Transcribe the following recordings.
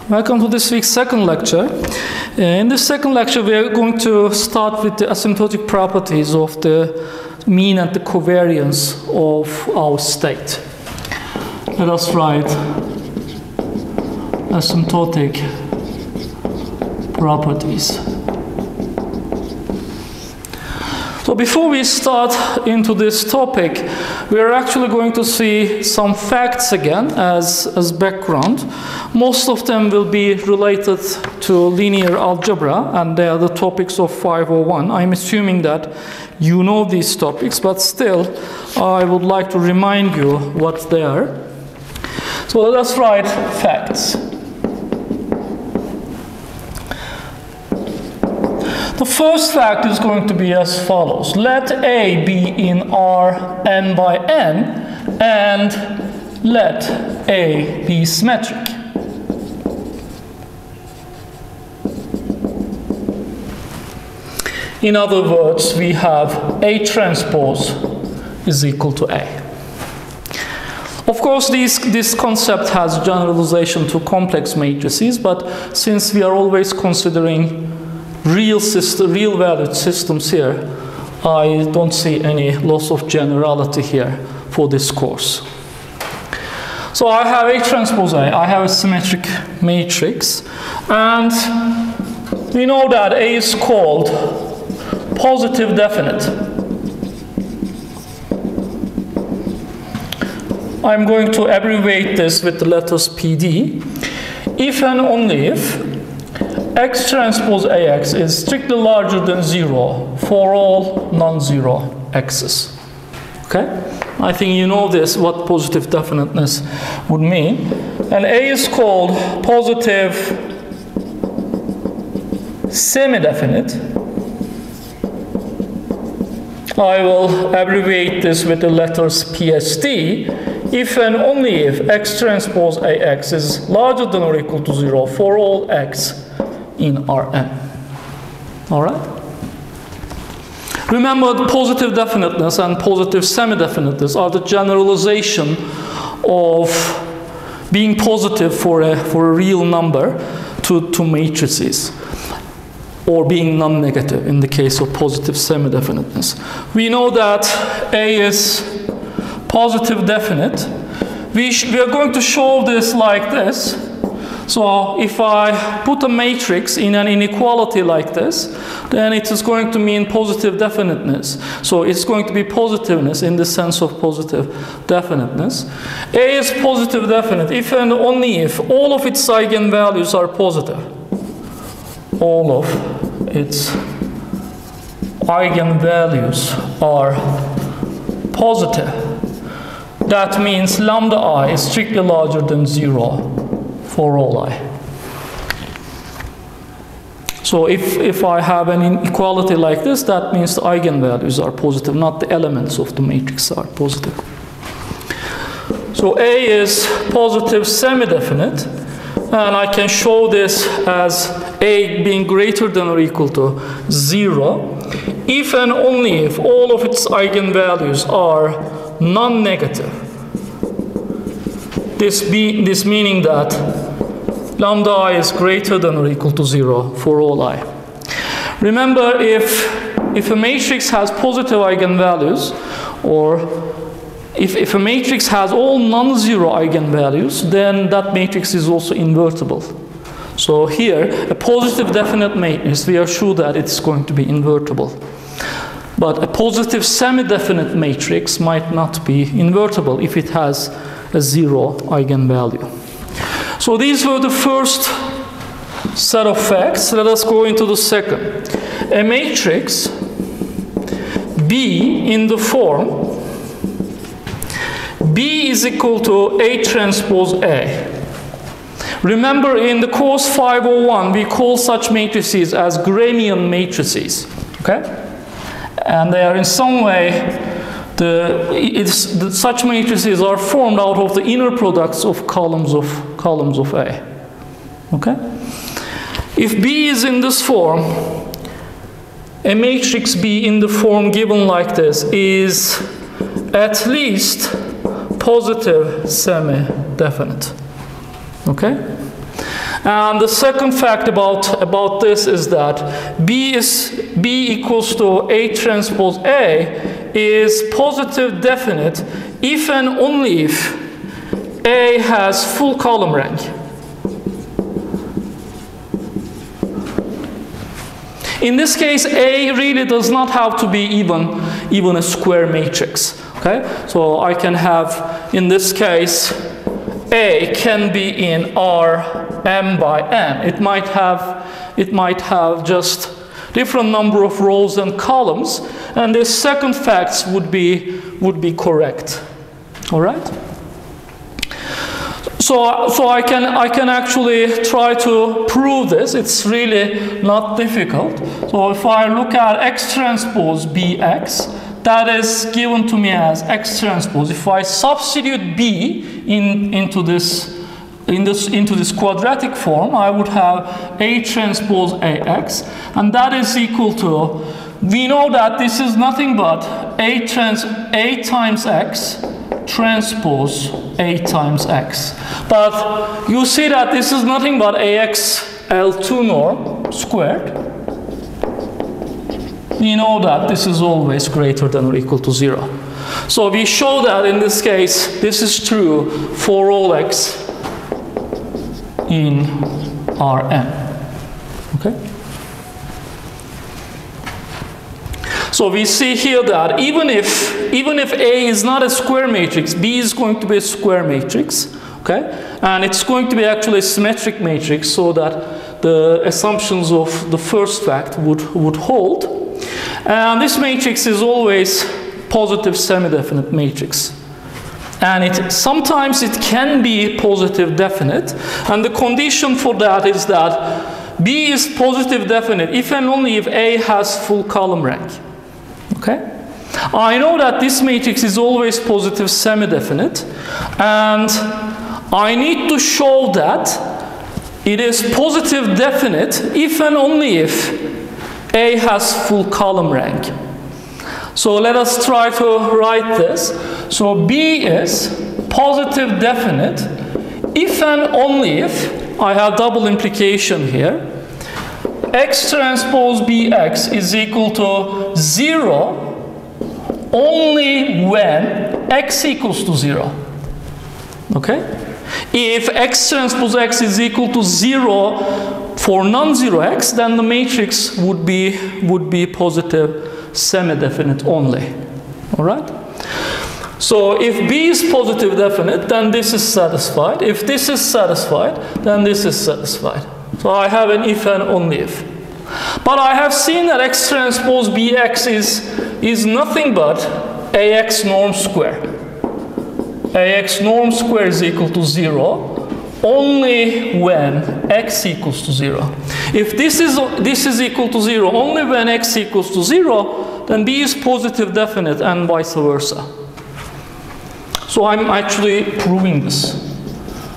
Welcome to this week's second lecture. In this second lecture, we are going to start with the asymptotic properties of the mean and the covariance of our state. Let us write asymptotic properties. So before we start into this topic, we are actually going to see some facts again as background. Most of them will be related to linear algebra, and they are the topics of 501. I'm assuming that you know these topics, but still, I would like to remind you what they are. So let us write facts. The first fact is going to be as follows. Let A be in R n by n, and let A be symmetric. In other words, we have A transpose is equal to A. Of course, this concept has generalization to complex matrices, but since we are always considering real valued systems here, I don't see any loss of generality here for this course. So I have A transpose A, I have a symmetric matrix, and we know that A is called positive definite. I'm going to abbreviate this with the letters p.d. If and only if X transpose AX is strictly larger than 0 for all non-zero x's. Okay? I think you know this, what positive definiteness would mean. And A is called positive semi-definite. I will abbreviate this with the letters p.s.d. if and only if X transpose AX is larger than or equal to 0 for all x in Rn. All right? Remember, the positive definiteness and positive semi-definiteness are the generalization of being positive for a real number to matrices, or being non-negative in the case of positive semi-definiteness. We know that A is positive definite. We are going to show this like this. So if I put a matrix in an inequality like this, then it is going to mean positive definiteness. So it's going to be positiveness in the sense of positive definiteness. A is positive definite if and only if all of its eigenvalues are positive. All of its eigenvalues are positive. That means lambda I is strictly larger than 0 for all I. So if I have an inequality like this, that means the eigenvalues are positive, not the elements of the matrix are positive. So A is positive semi-definite, and I can show this as A being greater than or equal to 0 if and only if all of its eigenvalues are non-negative. This meaning that lambda I is greater than or equal to 0 for all I. Remember, if a matrix has positive eigenvalues, or if a matrix has all non-zero eigenvalues, then that matrix is also invertible. So here, a positive definite matrix, we are sure that it's going to be invertible. But a positive semi-definite matrix might not be invertible if it has a 0 eigenvalue. So these were the first set of facts. Let us go into the second. A matrix B in the form B is equal to A transpose A. Remember, in the course 501, we call such matrices as Grammian matrices. Okay? And they are in some way, such matrices are formed out of the inner products of columns of A. Okay? If B is in this form, a matrix B in the form given like this is at least positive semi-definite. Okay? And the second fact about this is that B equals to A transpose A is positive definite if and only if A has full column rank. In this case, A really does not have to be even a square matrix. Okay, so I can have, in this case, A can be in R M by N. It might have just different number of rows and columns, and the second facts would be correct. All right. So I can actually try to prove this. It's really not difficult. So if I look at X transpose BX, that is given to me as X transpose. If I substitute B into this quadratic form, I would have A transpose AX, and that is equal to, we know that this is nothing but A times X transpose A times X. But you see that this is nothing but AX L2 norm squared. We know that this is always greater than or equal to 0. So we show that in this case, this is true for all X in Rn. Okay? So we see here that even if A is not a square matrix, B is going to be a square matrix, okay? And it's going to be actually a symmetric matrix, so that the assumptions of the first fact would hold. And this matrix is always positive semi-definite matrix. And sometimes it can be positive definite, and the condition for that is that B is positive definite if and only if A has full column rank. Okay? I know that this matrix is always positive semi-definite, and I need to show that it is positive definite if and only if A has full column rank. So let us try to write this. So B is positive definite if and only if, I have double implication here, X transpose BX is equal to 0 only when X equals to 0. Okay? If X transpose X is equal to 0 for non-zero X, then the matrix would be positive semi-definite only. All right? So if B is positive definite, then this is satisfied. If this is satisfied, then this is satisfied. So I have an if and only if. But I have seen that X transpose BX is nothing but AX norm square. AX norm square is equal to 0 only when X equals to 0. If this is equal to 0 only when X equals to 0, then B is positive definite and vice versa. So I'm actually proving this.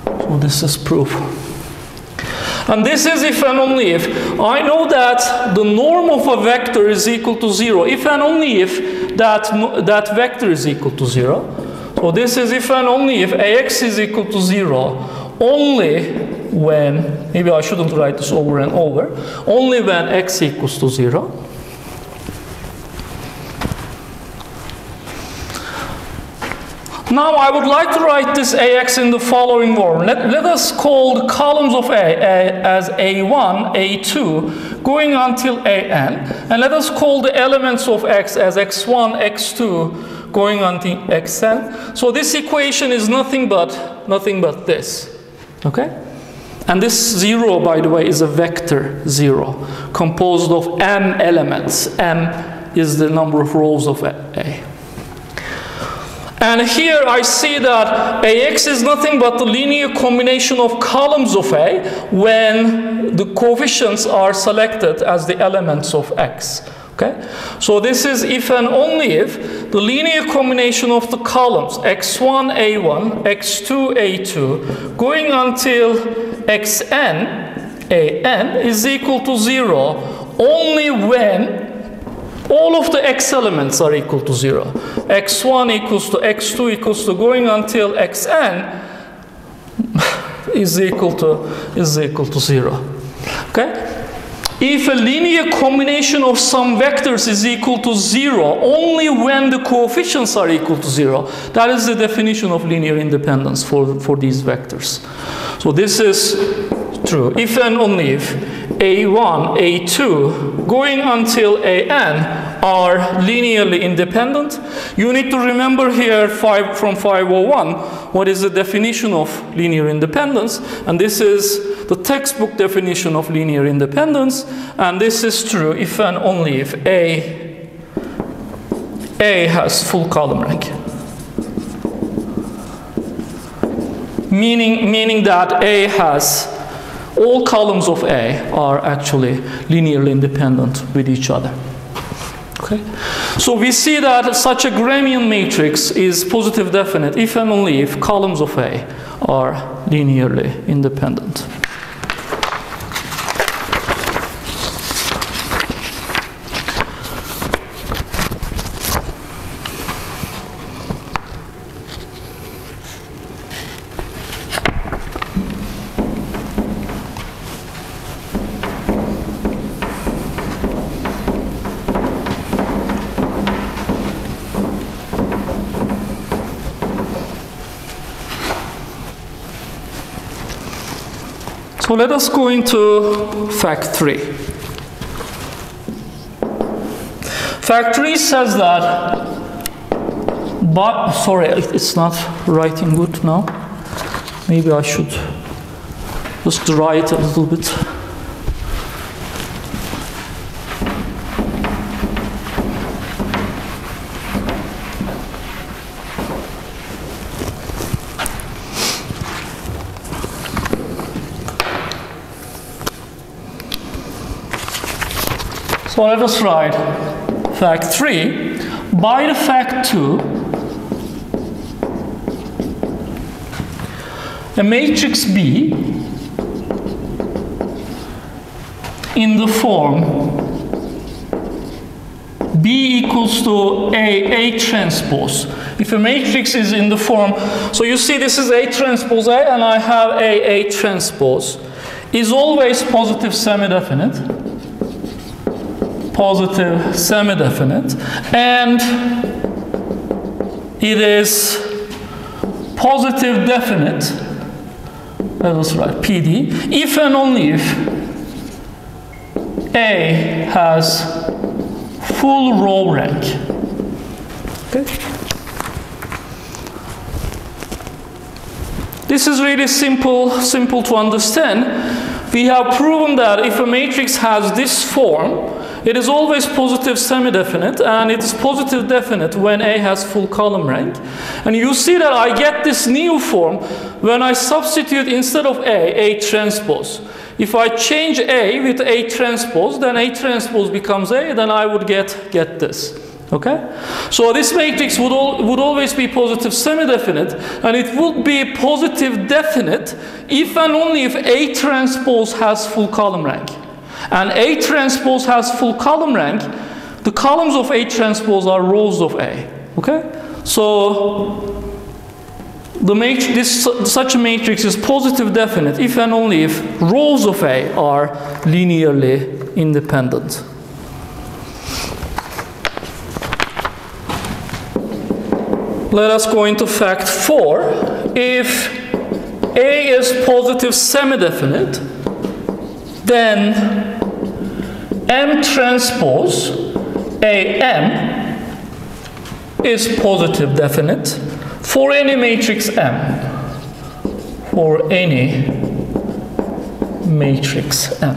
So this is proof. And this is if and only if. I know that the norm of a vector is equal to 0 if and only if that vector is equal to 0. So this is if and only if AX is equal to 0 only when, maybe I shouldn't write this over and over, only when X equals to 0. Now I would like to write this AX in the following form. Let us call the columns of A as A1, A2, going until AN. And let us call the elements of X as X1, X2, going until Xn. So this equation is nothing but this. Okay? And this 0, by the way, is a vector 0, composed of m elements. M is the number of rows of A. And here I see that AX is nothing but the linear combination of columns of A when the coefficients are selected as the elements of X. Okay? So this is if and only if the linear combination of the columns X1, A1, X2, A2, going until Xn, An, is equal to 0 only when all of the X elements are equal to 0. X1 equals to X2 equals to going until Xn. is equal to 0. Okay? If a linear combination of some vectors is equal to 0 only when the coefficients are equal to 0, that is the definition of linear independence for these vectors. So this is true if and only if A1, A2, going until AN are linearly independent. You need to remember here from 501 what is the definition of linear independence, and this is the textbook definition of linear independence, and this is true if and only if A has full column rank. Meaning that A has all columns of A are actually linearly independent with each other. Okay? So we see that such a Grammian matrix is positive definite if and only if columns of A are linearly independent. So let us go into fact 3. Fact 3 says that, but sorry, it's not writing good now. Maybe I should just write a little bit. So let us write fact 3. By the fact 2, a matrix B in the form B equals to A transpose. If a matrix is in the form, so you see this is A transpose A and I have A transpose, is always positive semi-definite. Positive semi-definite, and it is positive definite, let us write p.d, if and only if A has full row rank. Okay? This is really simple to understand. We have proven that if a matrix has this form, it is always positive semi-definite, and it is positive definite when A has full column rank. And you see that I get this new form when I substitute instead of A transpose. If I change A with A transpose, then A transpose becomes A, then I would get this. Okay? So this matrix would always be positive semi-definite, and it would be positive definite if and only if A transpose has full column rank. And A transpose has full column rank. The columns of A transpose are rows of A. Okay? So such a matrix is positive definite if and only if rows of A are linearly independent. Let us go into fact 4. If A is positive semi-definite, then M transpose AM is positive definite for any matrix M. For any matrix M.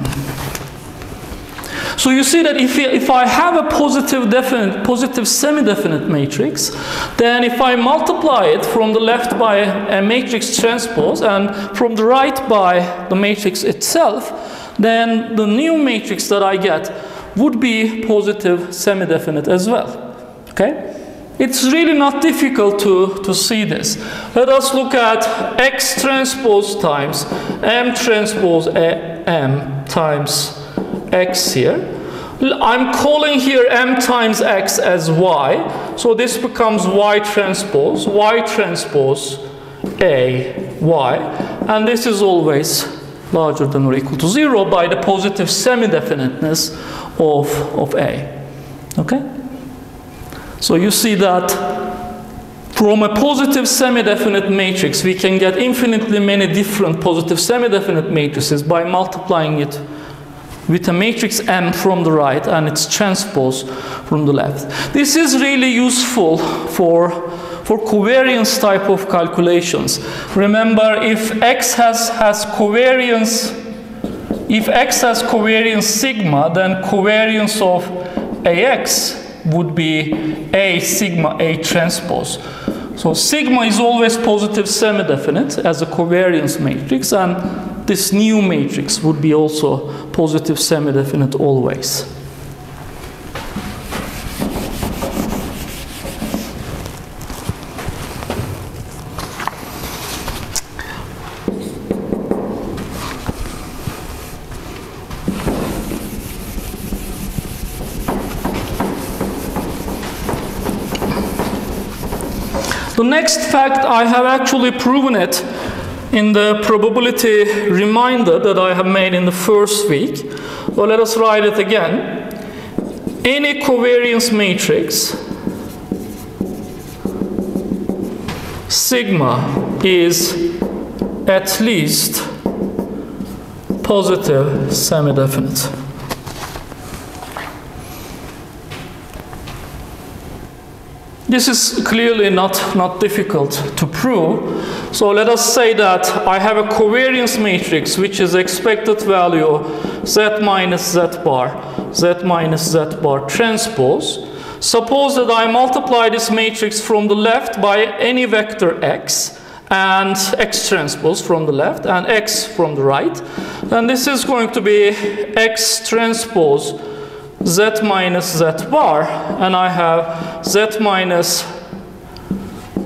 So you see that if I have a positive semi-definite matrix, then if I multiply it from the left by a matrix transpose and from the right by the matrix itself, then the new matrix that I get would be positive semi-definite as well. Okay? It's really not difficult to see this. Let us look at X transpose times M transpose M times X here. I'm calling here M times X as Y. So this becomes Y transpose A, Y, and this is always larger than or equal to 0 by the positive semi-definiteness of A. Okay? So you see that from a positive semi-definite matrix, we can get infinitely many different positive semi-definite matrices by multiplying it with a matrix M from the right and its transpose from the left. This is really useful for covariance type of calculations. Remember, if X has covariance, if X has covariance sigma, then covariance of AX would be A sigma A transpose. So sigma is always positive semi-definite as a covariance matrix, and this new matrix would be also positive semi-definite always. The next fact, I have actually proven it in the probability reminder that I have made in the first week. So let us write it again. Any covariance matrix, sigma is at least positive semi-definite. This is clearly not difficult to prove. So let us say that I have a covariance matrix which is expected value z minus z minus z bar transpose. Suppose that I multiply this matrix from the left by any vector x and x transpose from the left and x from the right. And this is going to be x transpose z minus z bar, and I have z minus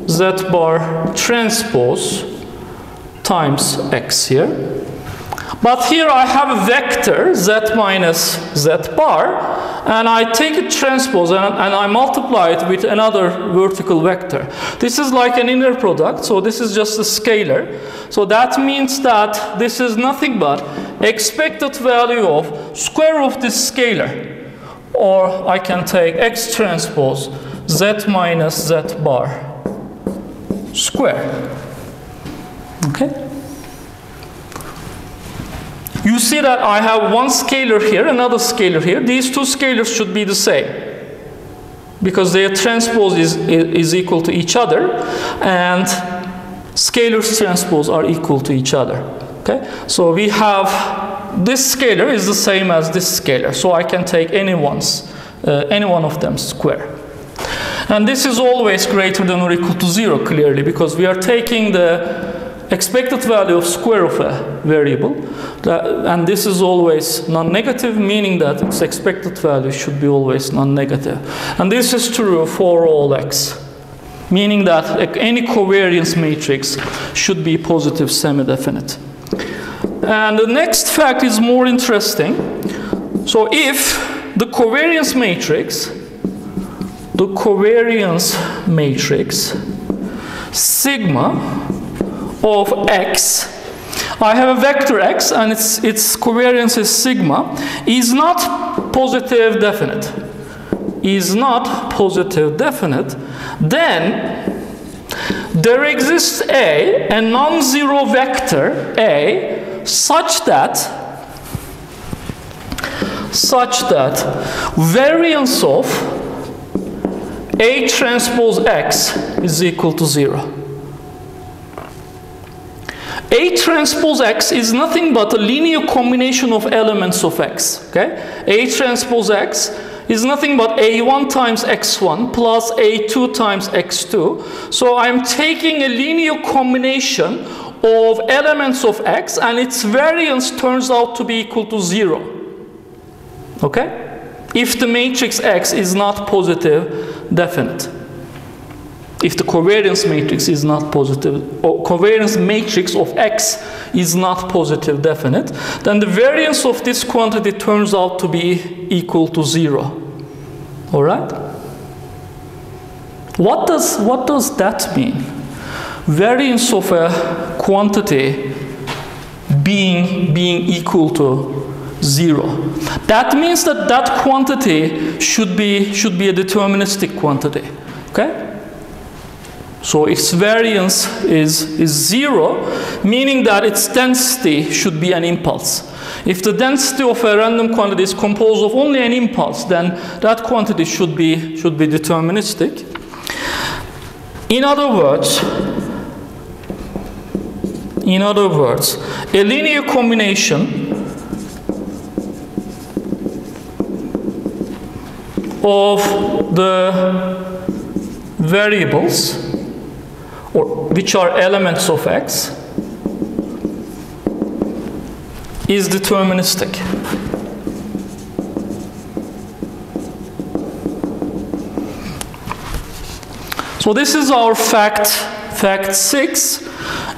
z bar transpose times x here. But here I have a vector z minus z bar, and I take a transpose and I multiply it with another vertical vector. This is like an inner product, so this is just a scalar. So that means that this is nothing but expected value of square of this scalar. Or I can take x transpose z minus z bar square. Okay? You see that I have one scalar here, another scalar here. These two scalars should be the same because their transpose is equal to each other, and scalars transpose are equal to each other. Okay? So we have this scalar is the same as this scalar, so I can take any one of them square. And this is always greater than or equal to 0, clearly, because we are taking the expected value of square of a variable, and this is always non-negative, meaning that its expected value should be always non-negative. And this is true for all x, meaning that any covariance matrix should be positive semi-definite. And the next fact is more interesting. So if the covariance matrix sigma of x, I have a vector x and its covariance is sigma, is not positive definite, then there exists a non-zero vector A such that variance of A transpose X is equal to 0. A transpose X is nothing but a linear combination of elements of X. Okay? A transpose X is nothing but A1 times X1 plus A2 times X2. So I'm taking a linear combination of elements of X, and its variance turns out to be equal to 0. Okay? If the matrix X is not positive definite. If the covariance matrix is not positive, or covariance matrix of X is not positive definite, then the variance of this quantity turns out to be equal to 0. All right? What does that mean? variance of a quantity being equal to 0. That means that that quantity should be a deterministic quantity. Okay? So its variance is 0, meaning that its density should be an impulse. If the density of a random quantity is composed of only an impulse, then that quantity should be deterministic. In other words, a linear combination of the variables, which are elements of X, is deterministic. So this is our fact 6,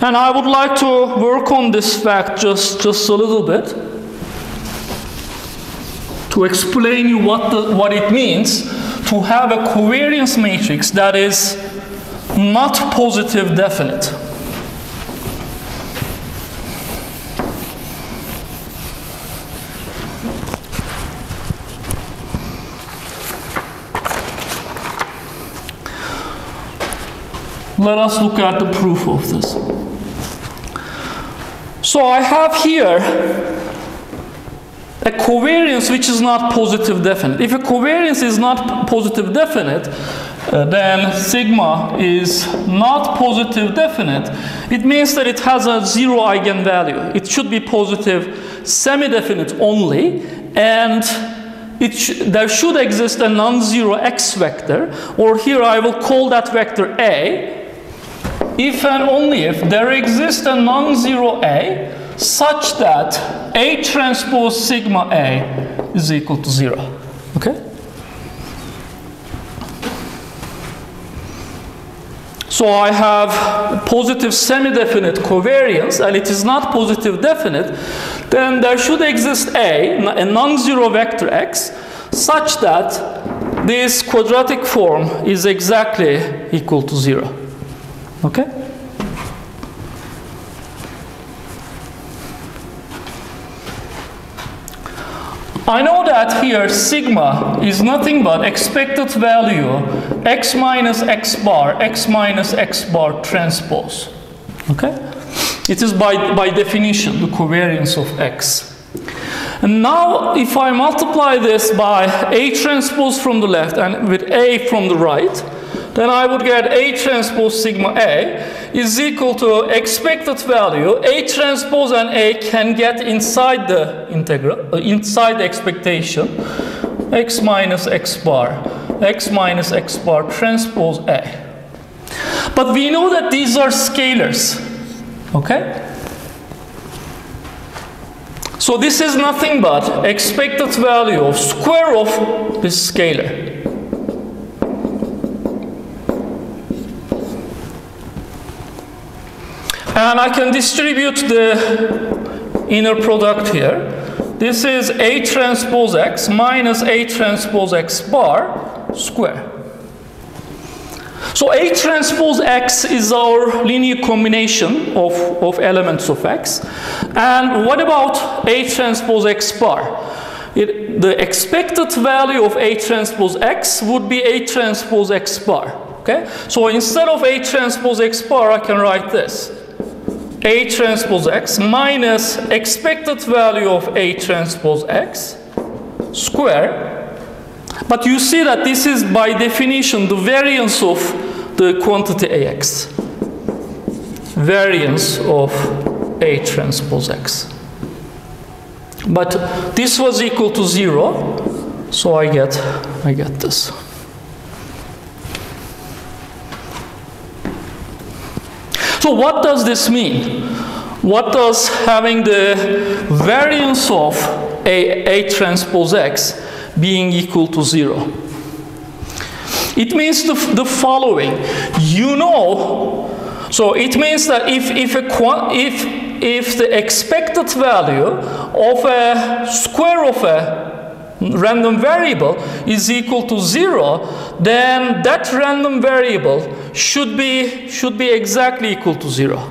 and I would like to work on this fact just a little bit to explain you what it means to have a covariance matrix that is not positive definite. Let us look at the proof of this. So I have here a covariance which is not positive definite. If a covariance is not positive definite, then sigma is not positive definite. It means that it has a 0 eigenvalue. It should be positive semi-definite only, and there should exist a non-zero x vector, or here I will call that vector A, if and only if there exists a non-zero A such that A transpose sigma A is equal to 0. Okay? So I have positive semi-definite covariance, and it is not positive definite, then there should exist a non-zero vector x such that this quadratic form is exactly equal to 0. Okay? I know that here sigma is nothing but expected value x minus x bar transpose. Okay? It is by definition the covariance of x. And now if I multiply this by A transpose from the left and with A from the right, then I would get A transpose sigma A is equal to expected value. A transpose and A can get inside the integral, inside the expectation, x minus x bar transpose A. But we know that these are scalars, okay? So this is nothing but expected value of square of this scalar. And I can distribute the inner product here. This is A transpose X minus A transpose X bar square. So A transpose X is our linear combination of elements of X. And what about A transpose X bar? The expected value of A transpose X would be A transpose X bar. Okay? So instead of A transpose X bar, I can write this. A transpose X minus expected value of A transpose X square. But you see that this is by definition the variance of the quantity AX. Variance of A transpose X. But this was equal to 0, so I get this. So what does this mean? What does having the variance of A transpose X being equal to 0? It means the following. You know, so it means that if the expected value of a square of a random variable is equal to 0, then that random variable should be exactly equal to 0.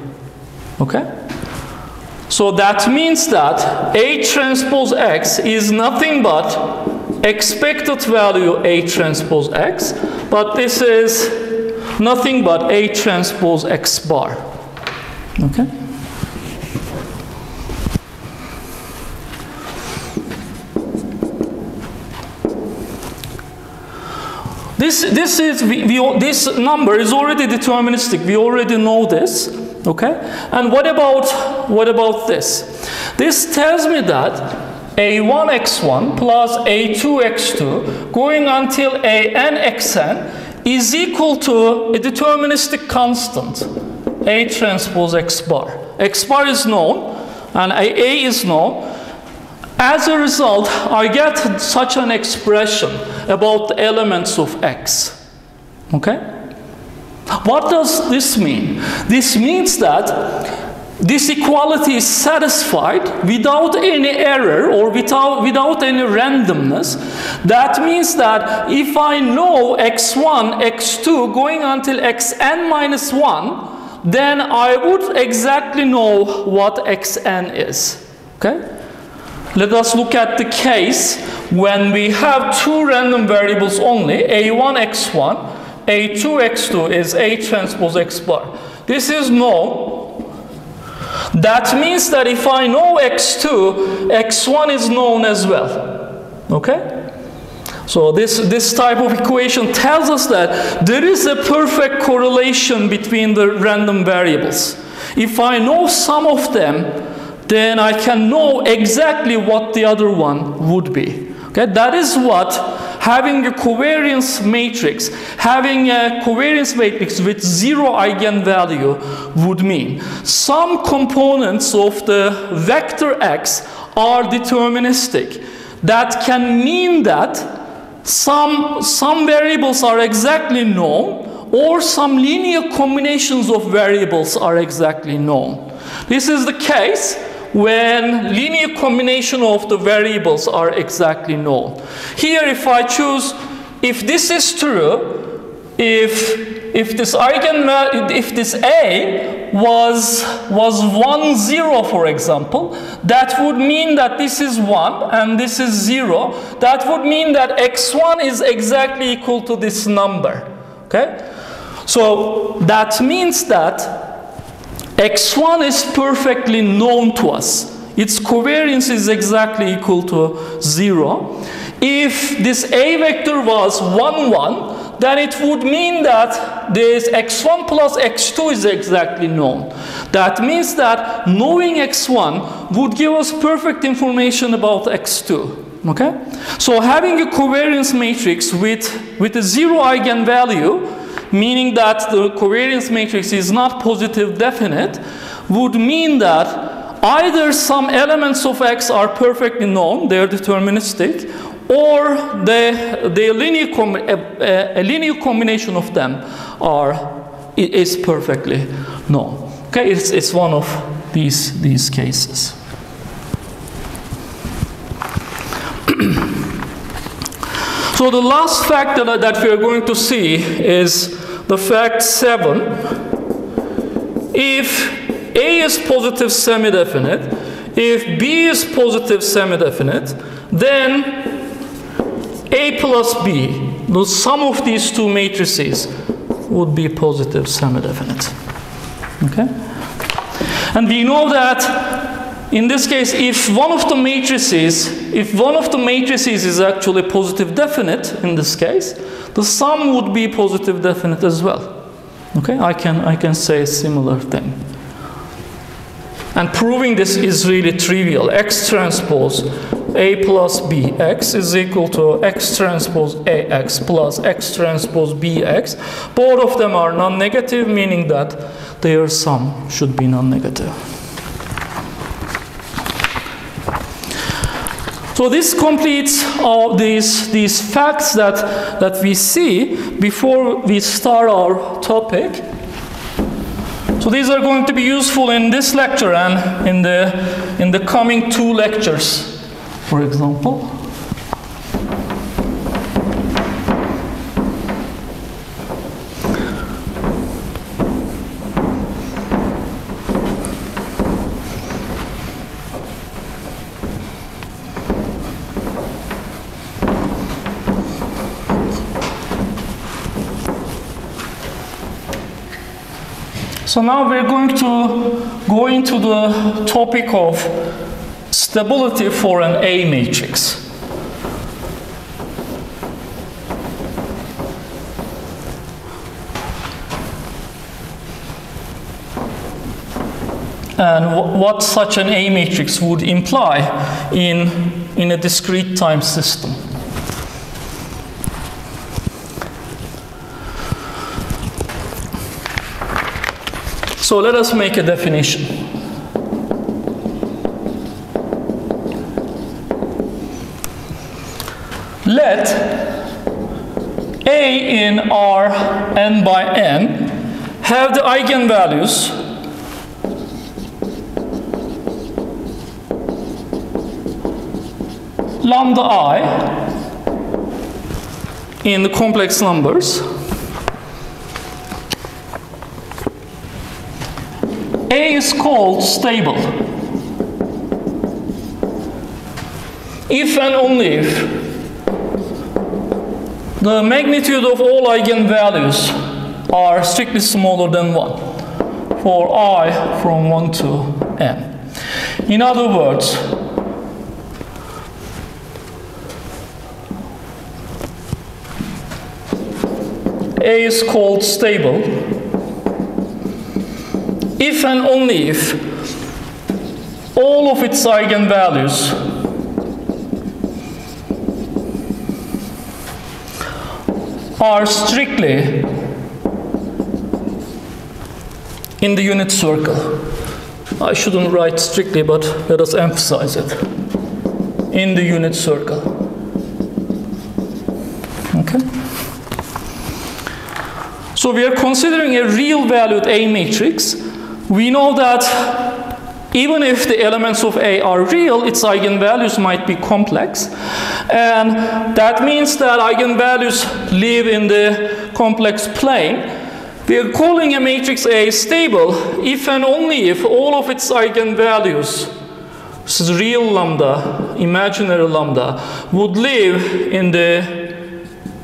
Okay? So that means that A transpose X is nothing but expected value A transpose X, but this is nothing but A transpose X bar. Okay? This number is already deterministic. We already know this. Okay? And what about this? This tells me that A1x1 plus A2x2 going until AnXn is equal to a deterministic constant, A transpose X bar. X bar is known and A is known. As a result, I get such an expression about the elements of X. Okay? What does this mean? This means that this equality is satisfied without any error or without any randomness. That means that if I know x1, x2 going until xn minus 1, then I would exactly know what xn is. Okay? Let us look at the case when we have two random variables only, a1, x1, a2, x2 is A transpose X bar. This is known. That means that if I know x2, x1 is known as well. Okay? So this type of equation tells us that there is a perfect correlation between the random variables. If I know some of them, then I can know exactly what the other one would be. Okay? That is what having a covariance matrix, having a covariance matrix with 0 eigenvalue would mean. Some components of the vector x are deterministic. That can mean that some variables are exactly known, or some linear combinations of variables are exactly known. This is the case when linear combination of the variables are exactly known. Here, if I choose, if this is true, if this A was 1, 0, for example, that would mean that this is 1 and this is 0. That would mean that x1 is exactly equal to this number. Okay? So that means that x1 is perfectly known to us. Its covariance is exactly equal to 0. If this A vector was 1, 1, then it would mean that this x1 plus x2 is exactly known. That means that knowing x1 would give us perfect information about x2. Okay? So having a covariance matrix with a 0 eigenvalue, meaning that the covariance matrix is not positive definite, would mean that either some elements of X are perfectly known, they are deterministic, or a linear combination of them is perfectly known. Okay, it's one of these cases. So the last fact that we are going to see is the fact 7. If A is positive semi-definite, if B is positive semi-definite, then A plus B, the sum of these two matrices, would be positive semi-definite. Okay? And we know that in this case, if one of the matrices is actually positive definite in this case, the sum would be positive definite as well. Okay, I can say a similar thing. And proving this is really trivial. X transpose A plus BX is equal to X transpose AX plus X transpose BX. Both of them are non-negative, meaning that their sum should be non-negative. So this completes all these facts that we see before we start our topic. So these are going to be useful in this lecture and in the coming 2 lectures, for example. So now we're going to go into the topic of stability for an A matrix. And what such an A matrix would imply in a discrete time system. So let us make a definition. Let A in R n by n have the eigenvalues lambda I in the complex numbers. A is called stable if and only if the magnitude of all eigenvalues are strictly smaller than 1 for I from 1 to n. In other words, A is called stable if and only if all of its eigenvalues are strictly in the unit circle. I shouldn't write strictly, but let us emphasize it. In the unit circle. Okay? So we are considering a real valued A matrix. We know that even if the elements of A are real, its eigenvalues might be complex. And that means that eigenvalues live in the complex plane. We are calling a matrix A stable if and only if all of its eigenvalues, this is real lambda, imaginary lambda, would live in the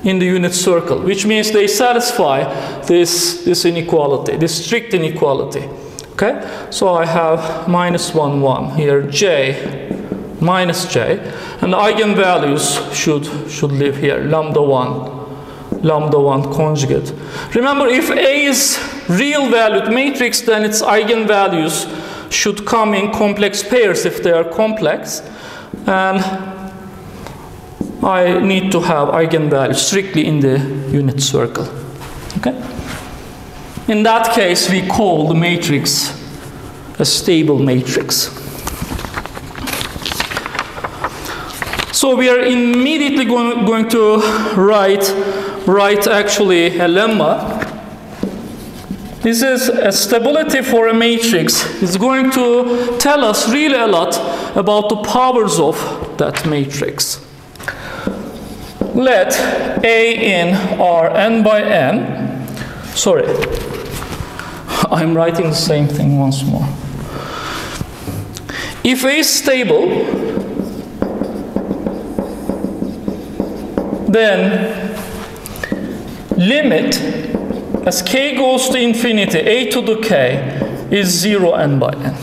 unit circle, which means they satisfy this inequality, this strict inequality. Okay, so I have minus 1, 1 here, j minus j, and the eigenvalues should live here, lambda 1 conjugate. Remember, if A is real valued matrix, then its eigenvalues should come in complex pairs if they are complex, and I need to have eigenvalues strictly in the unit circle. Okay? In that case, we call the matrix a stable matrix. So we are immediately going to write actually a lemma. This is a stability for a matrix. It's going to tell us really a lot about the powers of that matrix. Let A in R n by n, sorry, I'm writing the same thing once more. If A is stable, then limit as k goes to infinity, A to the k is 0 n by n.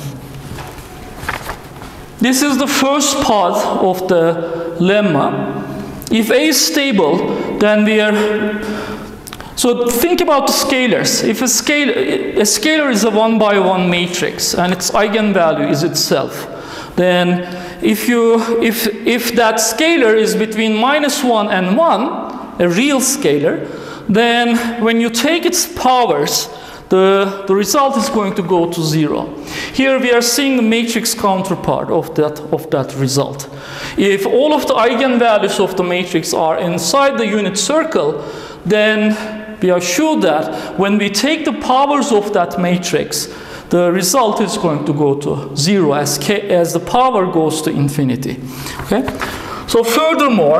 This is the first part of the lemma. If A is stable, then we are... So think about the scalars. If a scalar is a 1 by 1 matrix and its eigenvalue is itself, then if that scalar is between minus 1 and 1, a real scalar, then when you take its powers, the result is going to go to 0. Here we are seeing the matrix counterpart of that result. If all of the eigenvalues of the matrix are inside the unit circle, then we are sure that when we take the powers of that matrix, the result is going to go to 0 as the power goes to infinity. Okay? So furthermore,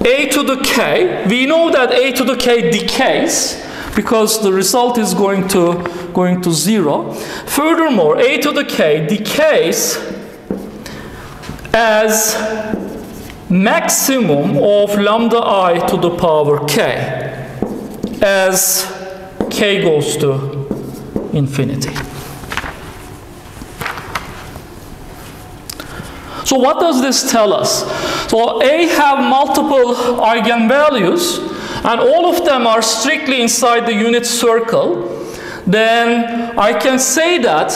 A to the k, we know that A to the k decays because the result is going to 0. Furthermore, A to the k decays as maximum of lambda I to the power k. as k goes to infinity. So what does this tell us? So A have multiple eigenvalues, and all of them are strictly inside the unit circle. Then I can say that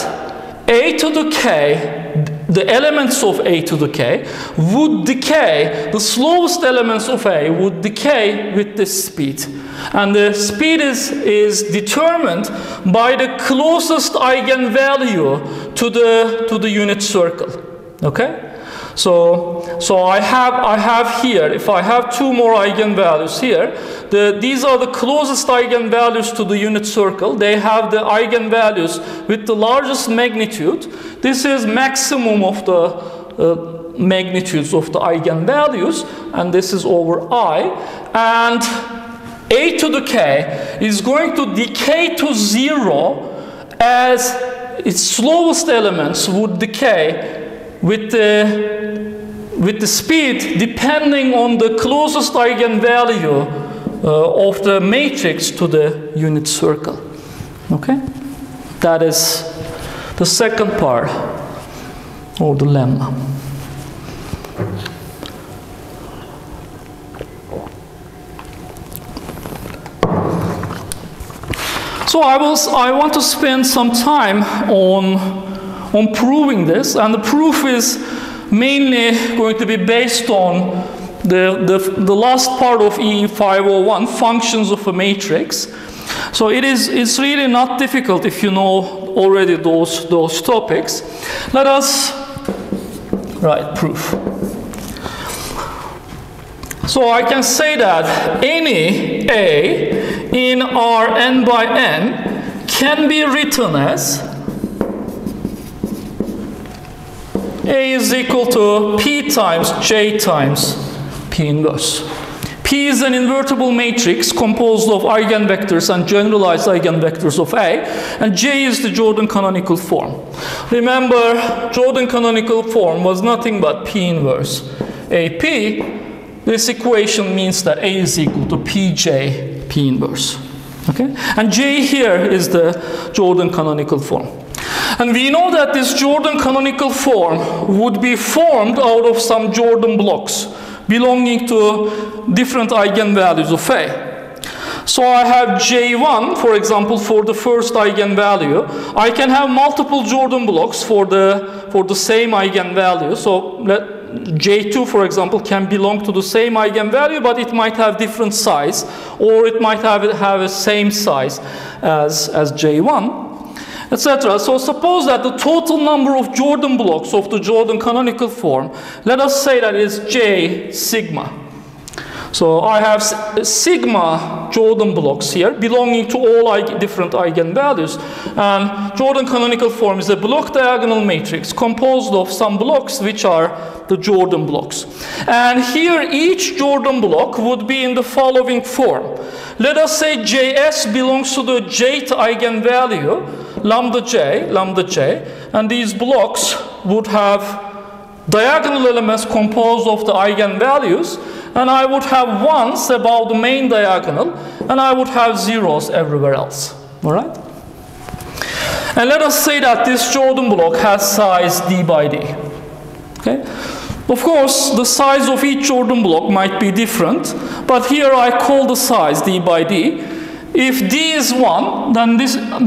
A to the k, the elements of A to the k, would decay, the slowest elements of A would decay with this speed. And the speed is determined by the closest eigenvalue to the unit circle. Okay? So I have here, if I have two more eigenvalues here, these are the closest eigenvalues to the unit circle. They have the eigenvalues with the largest magnitude. This is maximum of the magnitudes of the eigenvalues, and this is over I. And A to the k is going to decay to 0 as its slowest elements would decay with the speed depending on the closest eigenvalue of the matrix to the unit circle. Okay? That is the second part, or the lemma. So I want to spend some time on proving this, and the proof is mainly going to be based on the last part of EE557, functions of a matrix. So it's really not difficult if you know already those topics. Let us write proof. So I can say that any A in Rn by n can be written as A is equal to P times J times P inverse. P is an invertible matrix composed of eigenvectors and generalized eigenvectors of A, and J is the Jordan canonical form. Remember, Jordan canonical form was nothing but P inverse AP. This equation means that A is equal to Pj P inverse. Okay? And J here is the Jordan canonical form. And we know that this Jordan canonical form would be formed out of some Jordan blocks belonging to different eigenvalues of A. So I have J1, for example, for the first eigenvalue. I can have multiple Jordan blocks for the same eigenvalue. So J2, for example, can belong to the same eigenvalue, but it might have different size, or it might have a same size as J1, etc. So suppose that the total number of Jordan blocks of the Jordan canonical form, let us say that is J sigma. So I have sigma Jordan blocks here belonging to all different eigenvalues. And Jordan canonical form is a block diagonal matrix composed of some blocks which are the Jordan blocks. And here each Jordan block would be in the following form. Let us say Js belongs to the jth eigenvalue, lambda j, and these blocks would have diagonal elements composed of the eigenvalues, and I would have ones above the main diagonal, and I would have zeros everywhere else. All right? And let us say that this Jordan block has size d by d. Okay? Of course, the size of each Jordan block might be different, but here I call the size d by d. If d is 1, then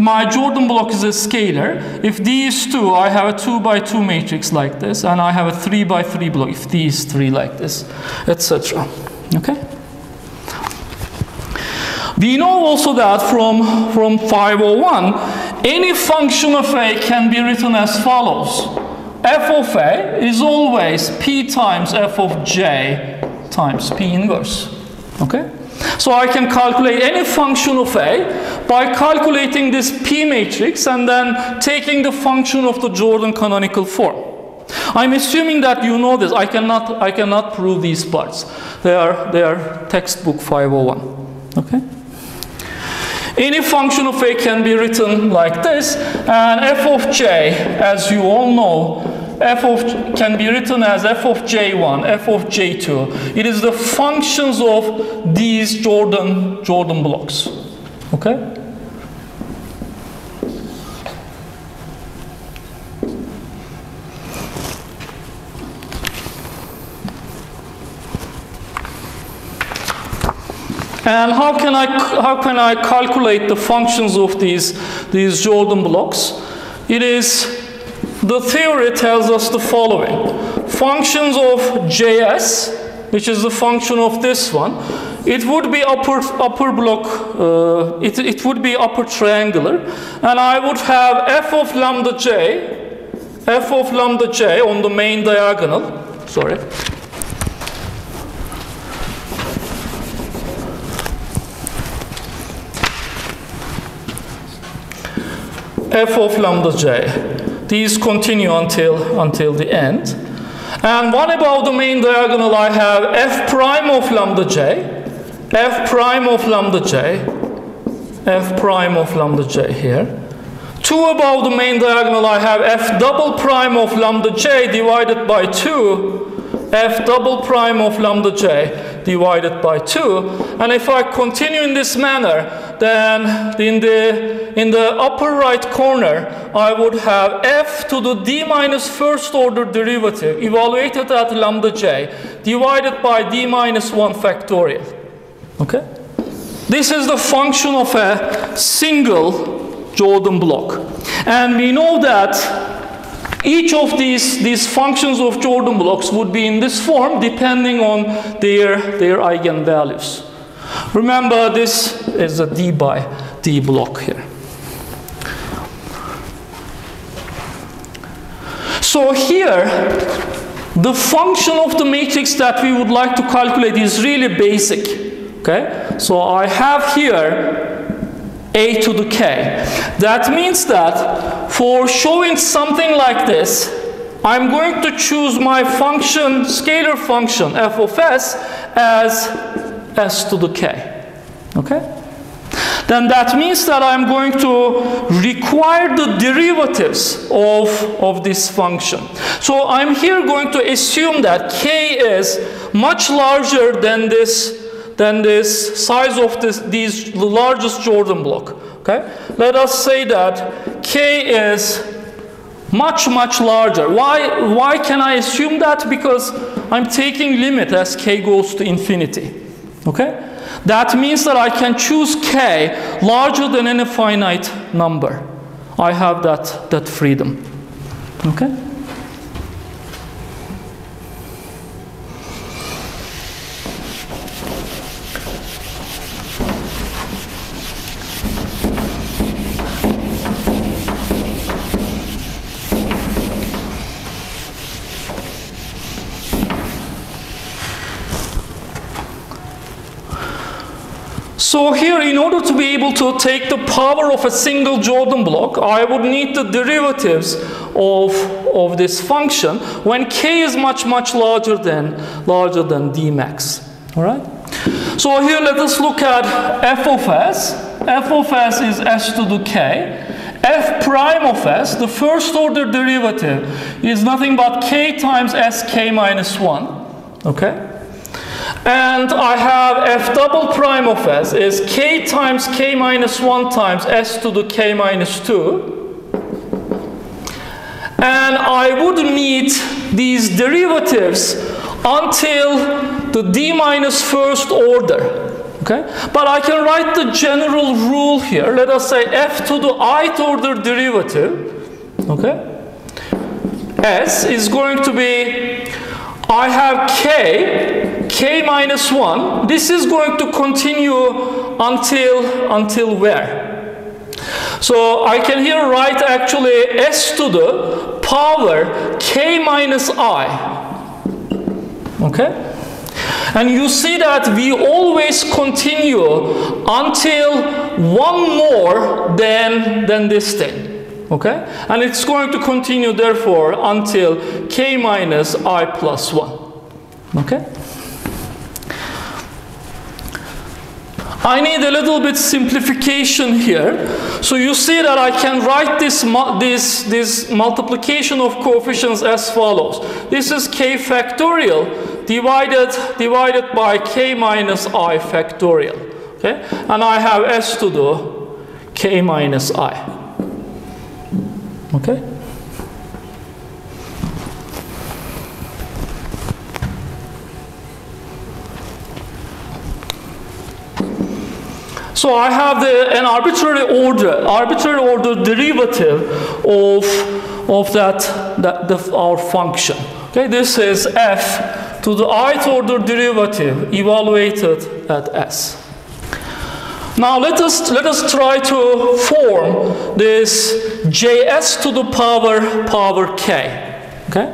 my Jordan block is a scalar. If d is 2, I have a 2 by 2 matrix like this, and I have a 3 by 3 block if d is 3 like this, etc. Okay? We know also that from 501, any function of A can be written as follows. F of A is always P times F of J times P inverse. Okay? So I can calculate any function of A by calculating this P matrix and then taking the function of the Jordan canonical form. I'm assuming that you know this. I cannot prove these parts. They are textbook 501. Okay? Any function of A can be written like this, and F of J, as you all know, can be written as F of J1, F of J2. It is the functions of these Jordan blocks. Okay? And how can I calculate the functions of these Jordan blocks? It is, the theory tells us the following. Functions of Js, which is the function of this one, it would be upper block, it would be upper triangular, and I would have f of lambda j on the main diagonal, sorry. F of lambda j. These continue until the end. And what about the main diagonal? I have f prime of lambda j, f prime of lambda j, f prime of lambda j here. 2 above the main diagonal, I have f double prime of lambda j divided by 2, f double prime of lambda j divided by 2. And if I continue in this manner, then in the upper right corner, I would have f to the d minus first order derivative evaluated at lambda j divided by d minus 1 factorial. Okay? This is the function of a single Jordan block. And we know that each of these functions of Jordan blocks would be in this form depending on their eigenvalues. Remember, this is a d by d block here. So here, the function of the matrix that we would like to calculate is really basic. Okay? So I have here a to the k. That means that for showing something like this, I'm going to choose my function, scalar function, f of s, as s to the k. Okay? Then that means that I'm going to require the derivatives of this function. So I'm here going to assume that k is much larger than this size of the largest Jordan block. Okay? Let us say that k is much larger. Why can I assume that? Because I'm taking limit as k goes to infinity. Okay? That means that I can choose k larger than any finite number. I have that freedom. Okay? So here, in order to be able to take the power of a single Jordan block, I would need the derivatives of this function when k is much larger than d max. All right? So here, let us look at f of s. F of s is s to the k. F prime of s, the first order derivative, is nothing but k times sk minus 1. Okay? And I have f double prime of s is k times k minus 1 times s to the k minus 2. And I would need these derivatives until the d minus first order. Okay? But I can write the general rule here. Let us say f to the ith order derivative, okay, s is going to be, I have k minus 1. This is going to continue until where? So I can here write actually s to the power k minus I. Okay? And you see that we always continue until one more than this thing. Okay? And it's going to continue therefore until k minus I plus 1. Okay? I need a little bit simplification here. So you see that I can write this multiplication of coefficients as follows. This is k factorial divided by k minus I factorial. okay? And I have s to the k minus I, okay? So I have an arbitrary order derivative of our function. Okay, this is f to the ith order derivative evaluated at s. Now let us try to form this js to the power k. Okay.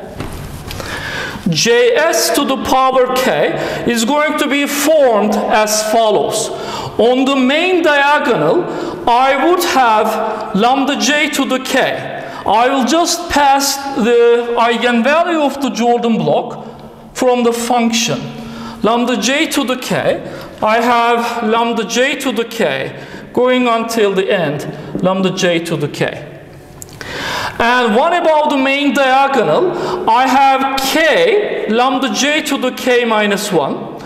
Js to the power k is going to be formed as follows. On the main diagonal, I would have lambda j to the k. I will just pass the eigenvalue of the Jordan block from the function. Lambda j to the k, I have lambda j to the k going until the end, lambda j to the k. And what about the main diagonal? I have k lambda j to the k minus 1,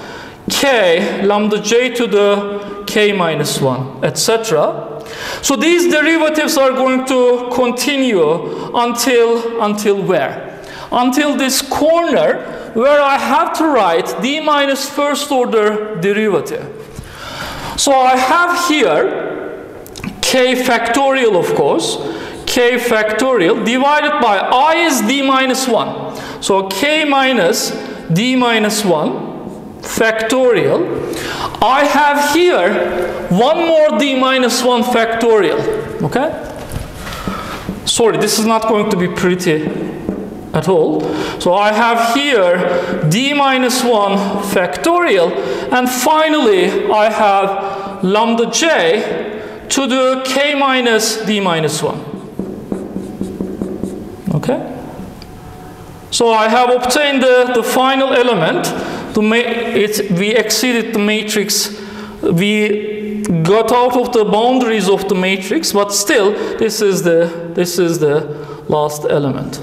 k lambda j to the k minus 1, etc. So these derivatives are going to continue until where? Until this corner where I have to write d minus first order derivative. So I have here k factorial, of course, k factorial divided by I is d minus 1. So k minus d minus 1 factorial. I have here one more d minus 1 factorial. Okay? Sorry, this is not going to be pretty at all. So I have here d minus 1 factorial, and finally I have lambda j to the k minus d minus 1. Okay? So I have obtained the final element. We exceeded the matrix. We got out of the boundaries of the matrix, but still, this is the last element.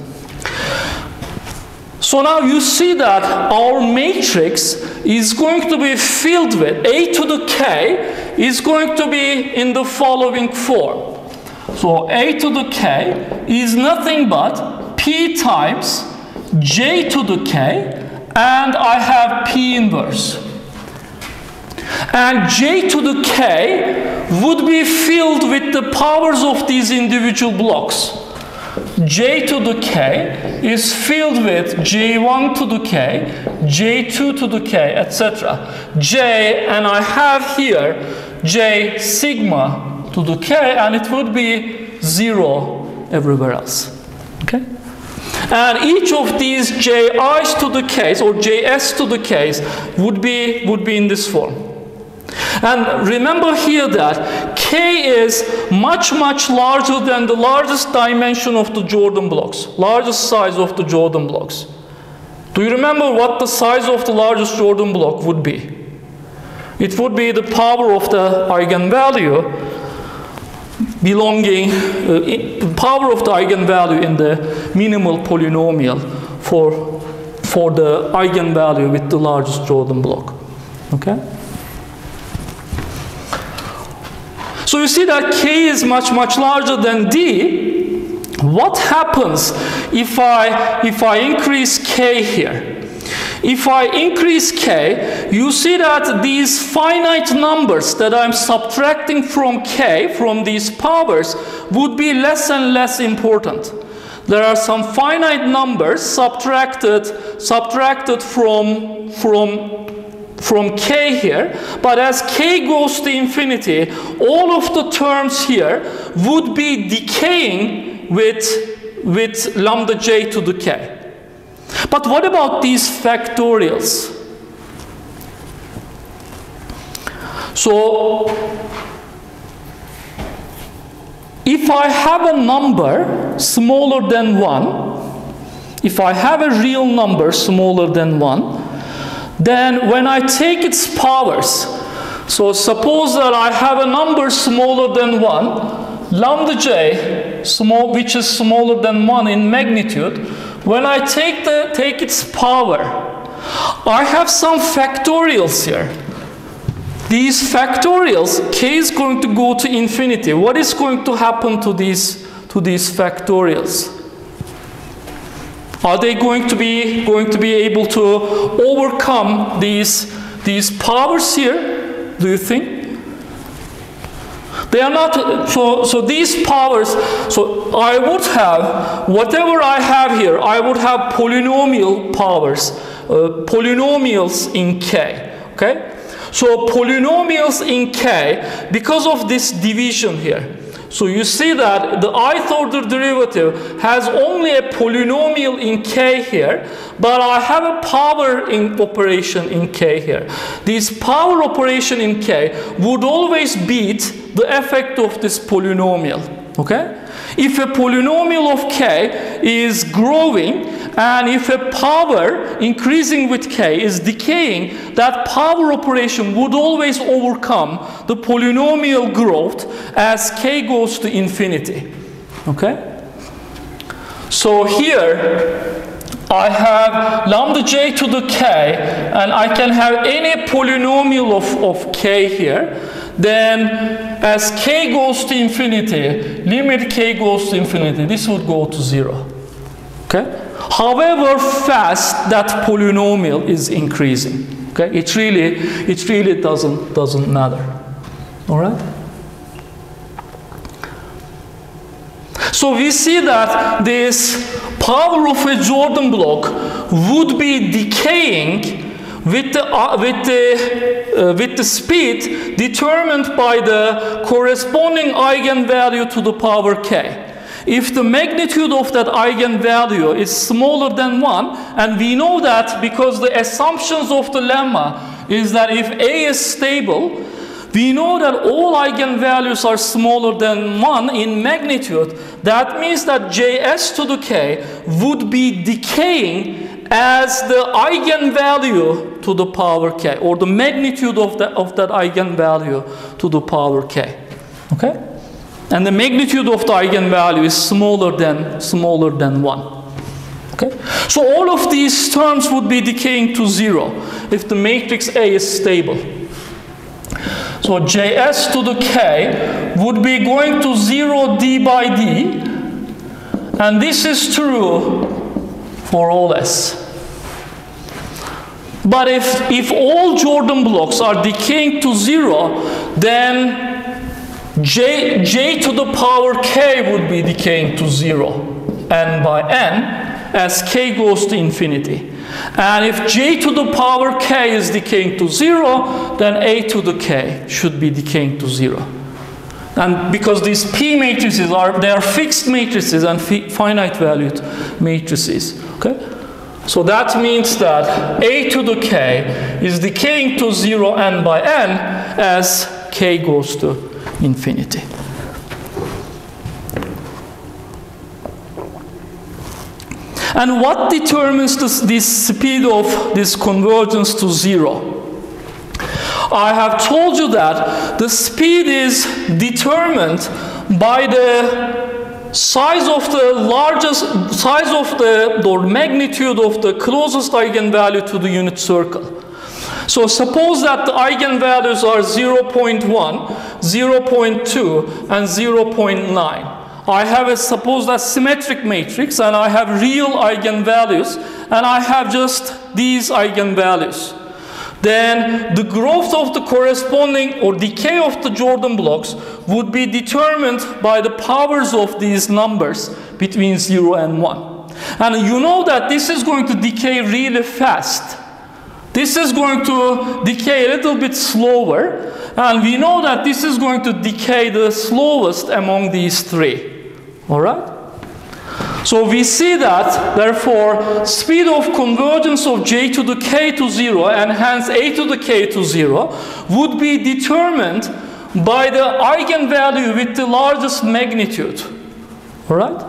So now you see that our matrix is going to be filled with a to the k is going to be in the following form. So a to the k is nothing but p times j to the k, and I have p inverse. And j to the k would be filled with the powers of these individual blocks. J to the k is filled with j1 to the k, j2 to the k, etc. J, and I have here j sigma to the k, and it would be 0 everywhere else. Okay? And each of these ji's to the k's or js to the k's would be in this form. And remember here that k is much larger than the largest dimension of the Jordan blocks, largest size of the Jordan blocks. Do you remember what the size of the largest Jordan block would be? It would be the power of the eigenvalue belonging, power of the eigenvalue in the minimal polynomial for the eigenvalue with the largest Jordan block. Okay? So you see that k is much larger than d. What happens if I increase k here? If I increase k, you see that these finite numbers that I'm subtracting from k, from these powers, would be less and less important. There are some finite numbers subtracted from k here, but as k goes to infinity, all of the terms here would be decaying with lambda j to the k. But what about these factorials? So if I have a number smaller than 1, if I have a real number smaller than 1, then when I take its powers, so suppose that I have a number smaller than 1, lambda j, which is smaller than 1 in magnitude, when I take its power, I have some factorials here. these factorials, k is going to go to infinity. What is going to happen to these factorials? Are they going to be able to overcome these powers here? Do you think? They are not. So these powers. So I would have whatever I have here. I would have polynomial powers, polynomials in k. Okay. So polynomials in k because of this division here. So you see that the ith order derivative has only a polynomial in k here, but I have a power in operation in k here. This power operation in k would always beat the effect of this polynomial. Okay? If a polynomial of k is growing and if a power increasing with k is decaying, that power operation would always overcome the polynomial growth as k goes to infinity. Okay? So here I have lambda j to the k, and I can have any polynomial of k here. Then as k goes to infinity, limit k goes to infinity, this would go to 0. Okay? However fast that polynomial is increasing. Okay? It really doesn't matter. All right? So we see that this power of a Jordan block would be decaying with the speed determined by the corresponding eigenvalue to the power k. If the magnitude of that eigenvalue is smaller than 1, and we know that because the assumptions of the lemma is that if A is stable, we know that all eigenvalues are smaller than 1 in magnitude. That means that Js to the k would be decaying as the eigenvalue to the power k, or the magnitude of that eigenvalue to the power k. Okay? And the magnitude of the eigenvalue is smaller than 1. Okay? So all of these terms would be decaying to 0 if the matrix A is stable. So Js to the k would be going to 0 d by d, and this is true for all s. But if all Jordan blocks are decaying to 0, then j to the power k would be decaying to 0 n by n as k goes to infinity. And if j to the power k is decaying to 0, then a to the k should be decaying to 0. And because these p matrices are fixed matrices and finite valued matrices. Okay? So that means that a to the k is decaying to 0 n by n as k goes to infinity. And what determines this speed of this convergence to 0? I have told you that the speed is determined by the size of the magnitude of the closest eigenvalue to the unit circle. So suppose that the eigenvalues are 0.1, 0.2, and 0.9. I have suppose a symmetric matrix, and I have real eigenvalues, and I have just these eigenvalues. Then the growth of the corresponding or decay of the Jordan blocks would be determined by the powers of these numbers between 0 and 1. And you know that this is going to decay really fast. This is going to decay a little bit slower, and we know that this is going to decay the slowest among these three. All right? So we see that, therefore, speed of convergence of j to the k to 0 and hence a to the k to 0 would be determined by the eigenvalue with the largest magnitude. All right?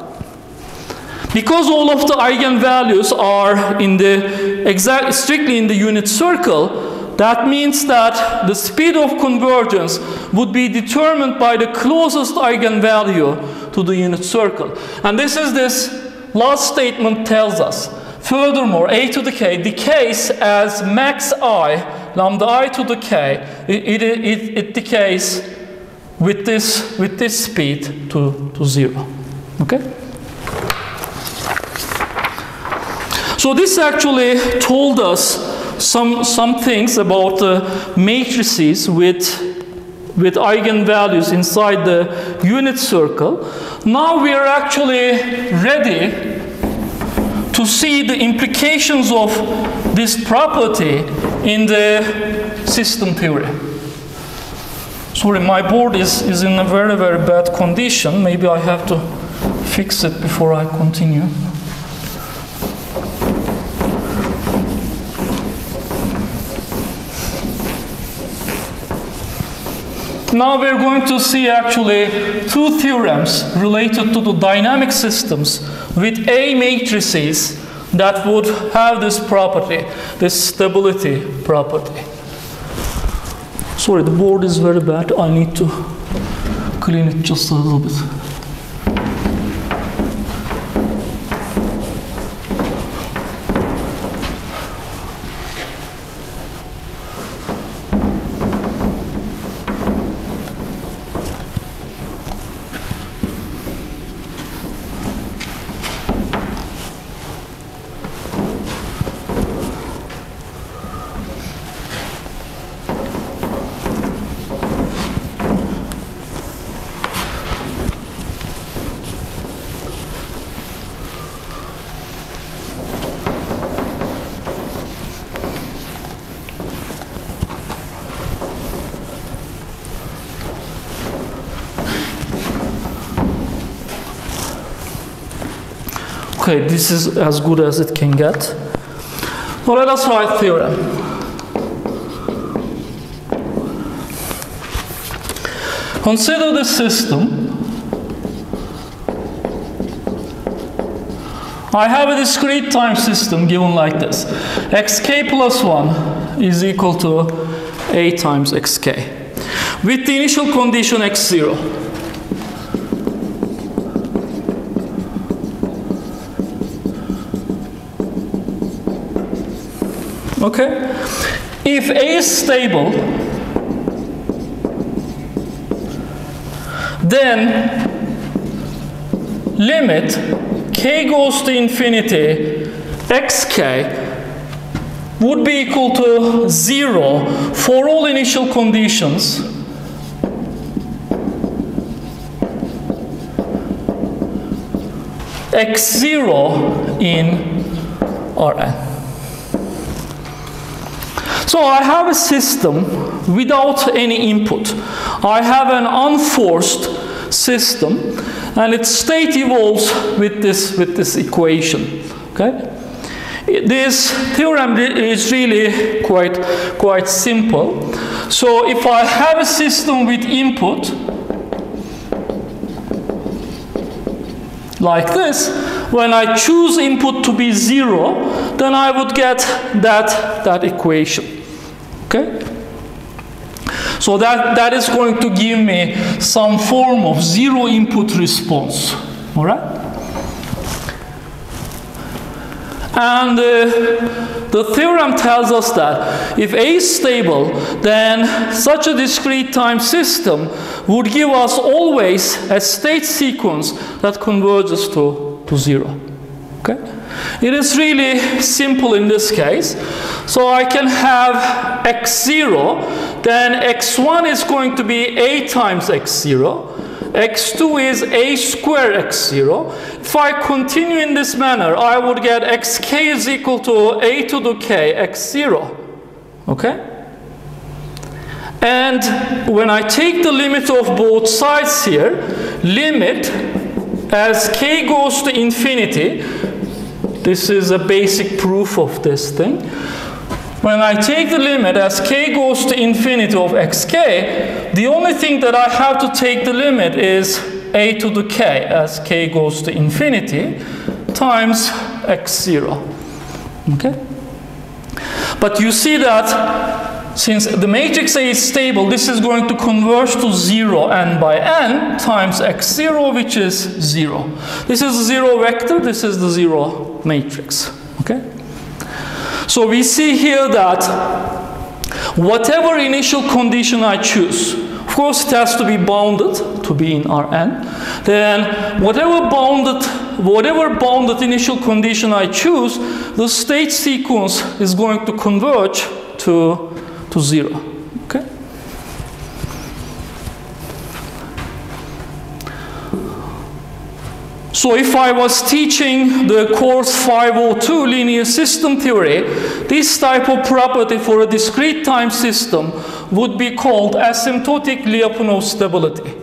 Because all of the eigenvalues are in the strictly in the unit circle, that means that the speed of convergence would be determined by the closest eigenvalue to the unit circle. And this last statement tells us. Furthermore, a to the k decays as max I lambda I to the k, it decays with this speed to 0. Okay? So this actually told us some things about the matrices with eigenvalues inside the unit circle. Now we are actually ready to see the implications of this property in the system theory. Sorry, my board is in a very, very bad condition. Maybe I have to fix it before I continue. Now we're going to see actually two theorems related to the dynamic systems with A matrices that would have this property, this stability property. Sorry, the board is very bad. I need to clean it just a little bit. Okay, this is as good as it can get. Now let us write theorem. Consider the system. I have a discrete time system given like this. Xk plus 1 is equal to A times Xk. With the initial condition x0. Okay? If A is stable, then limit k goes to infinity xk would be equal to 0 for all initial conditions x0 in Rn. So I have a system without any input. I have an unforced system, and its state evolves with this equation. Okay? This theorem is really quite simple. So if I have a system with input like this, when I choose input to be 0, then I would get that equation. Okay? So that is going to give me some form of zero input response. All right? And the theorem tells us that if A is stable, then such a discrete time system would give us always a state sequence that converges to 0. Okay? It is really simple in this case. So I can have x0, then x1 is going to be A times x0, x2 is A square x0. If I continue in this manner, I would get xk is equal to A to the k x0. Okay? And when I take the limit of both sides here, limit as k goes to infinity, this is a basic proof of this thing. When I take the limit as k goes to infinity of xk, the only thing that I have to take the limit is A to the k as k goes to infinity times x0. Okay? But you see that since the matrix A is stable, this is going to converge to 0 n by n times x0, which is 0. This is a 0 vector, this is the 0 matrix. Okay? So we see here that whatever initial condition I choose, of course it has to be bounded to be in Rn, then whatever bounded initial condition I choose, the state sequence is going to converge to 0. Okay? So if I was teaching the course 502 linear system theory, this type of property for a discrete time system would be called asymptotic Lyapunov stability.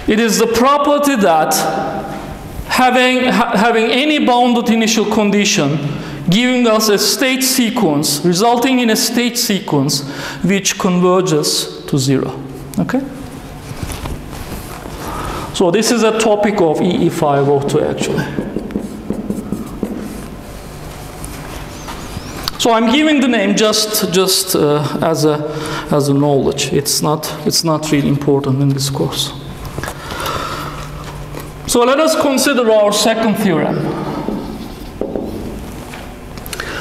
It is the property that having any bounded initial condition giving us a state sequence, resulting in a state sequence which converges to 0. Okay? So this is a topic of EE552 actually. So I'm giving the name just as a knowledge. It's not really important in this course. So let us consider our second theorem.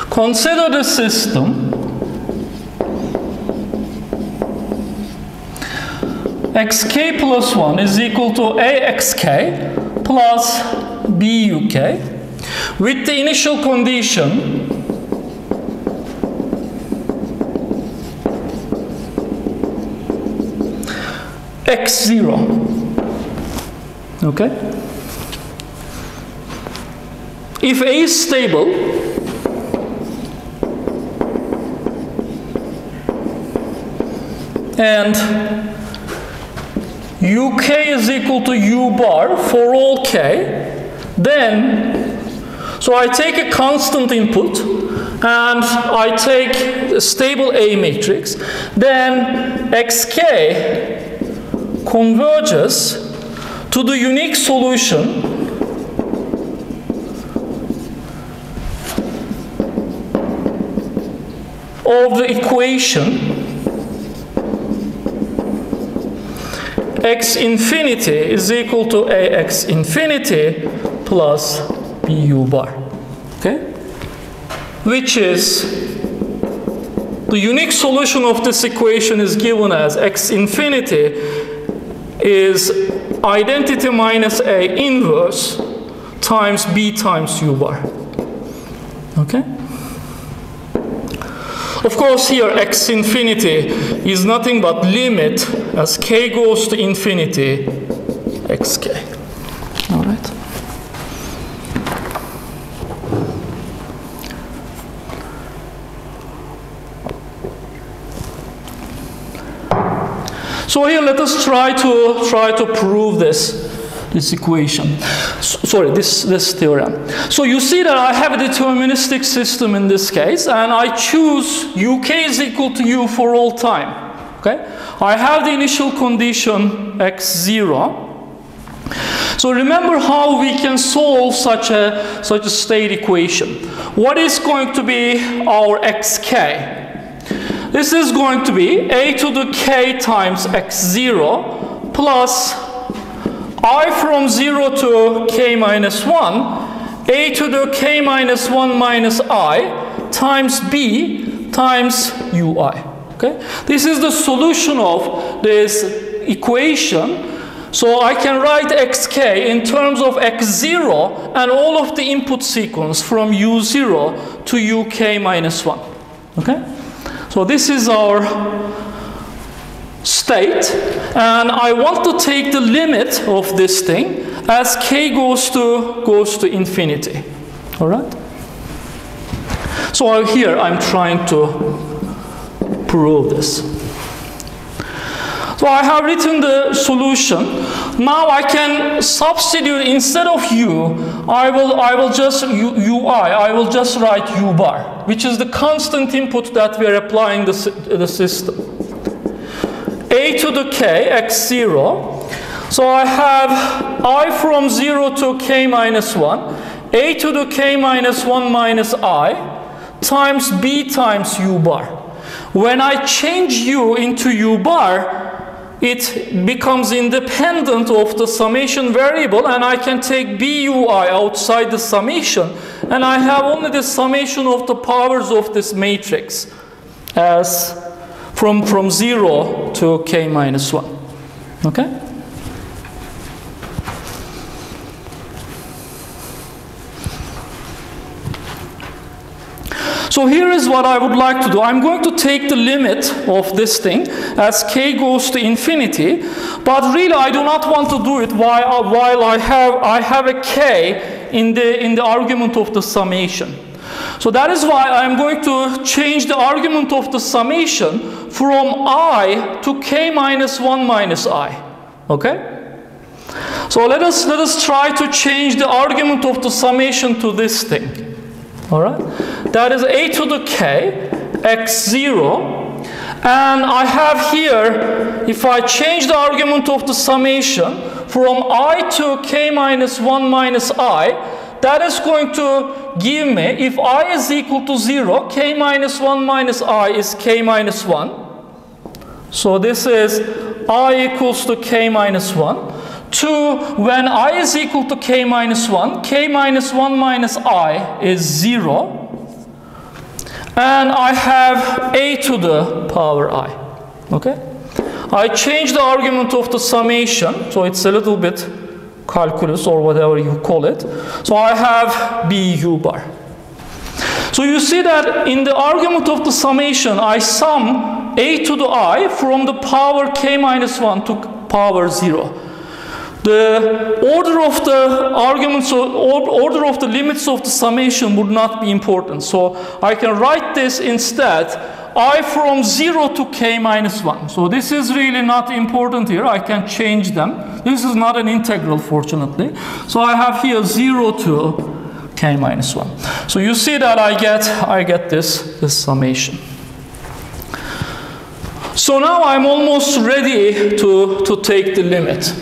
Consider the system xk plus 1 is equal to axk plus buk with the initial condition x0. Okay? If A is stable, and uk is equal to u bar for all k, then, so I take a constant input and I take a stable A matrix, then xk converges to the unique solution of the equation x infinity is equal to ax infinity plus bu bar, okay? Which is, the unique solution of this equation is given as x infinity is identity minus A inverse times B times U bar. Okay? Of course, here x infinity is nothing but limit as k goes to infinity xk. All right? So here, let us try to prove this equation. This theorem. So you see that I have a deterministic system in this case, and I choose uk is equal to u for all time. Okay? I have the initial condition x0. So remember how we can solve such a state equation. What is going to be our xk? This is going to be a to the k times x0 plus I from 0 to k minus 1, a to the k minus 1 minus I times b times ui. Okay? This is the solution of this equation. So I can write xk in terms of x0 and all of the input sequence from u0 to uk minus 1. Okay? So this is our state, and I want to take the limit of this thing as k goes to infinity. All right? So here I'm trying to prove this. So I have written the solution. Now I can substitute, instead of u, I will just write u bar, which is the constant input that we are applying the system. A to the k, x0. So I have I from 0 to k minus 1, a to the k minus 1 minus I, times b times u bar. When I change u into u bar, it becomes independent of the summation variable, and I can take BUI outside the summation, and I have only the summation of the powers of this matrix as from 0 to k minus 1. Okay? So here is what I would like to do. I'm going to take the limit of this thing as k goes to infinity, but really I do not want to do it while I have a k in the argument of the summation. So that is why I'm going to change the argument of the summation from I to k minus 1 minus I. Okay? So let us try to change the argument of the summation to this thing. All right, that is a to the k x0, and I have here, if I change the argument of the summation from I to k minus 1 minus I, that is going to give me, if I is equal to 0, k minus 1 minus I is k minus 1. So this is I equals to k minus 1. To when I is equal to k minus 1, k minus 1 minus I is 0. And I have a to the power I. Okay? I change the argument of the summation, so it's a little bit calculus or whatever you call it. So I have BU bar. So you see that in the argument of the summation, I sum a to the I from the power k minus 1 to power 0. The order of the arguments, order of the limits of the summation would not be important. So I can write this instead, I from 0 to k minus 1. So this is really not important here. I can change them. This is not an integral, fortunately. So I have here 0 to k minus 1. So you see that I get this summation. So now I'm almost ready to take the limit.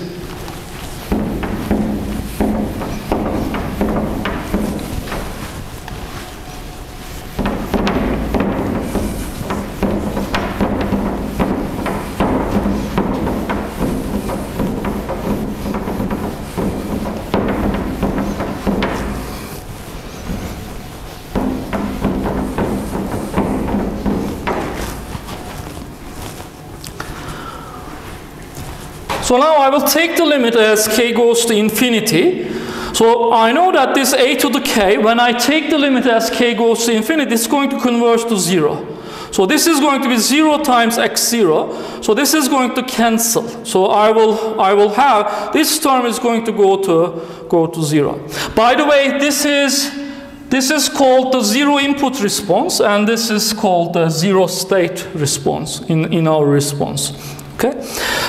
So now I will take the limit as k goes to infinity. So I know that this a to the k, when I take the limit as k goes to infinity, it's going to converge to 0. So this is going to be 0 times x0. So this is going to cancel. So I will have, this term is going to go to 0. By the way, this is called the zero input response, and this is called the zero state response in our response. Okay,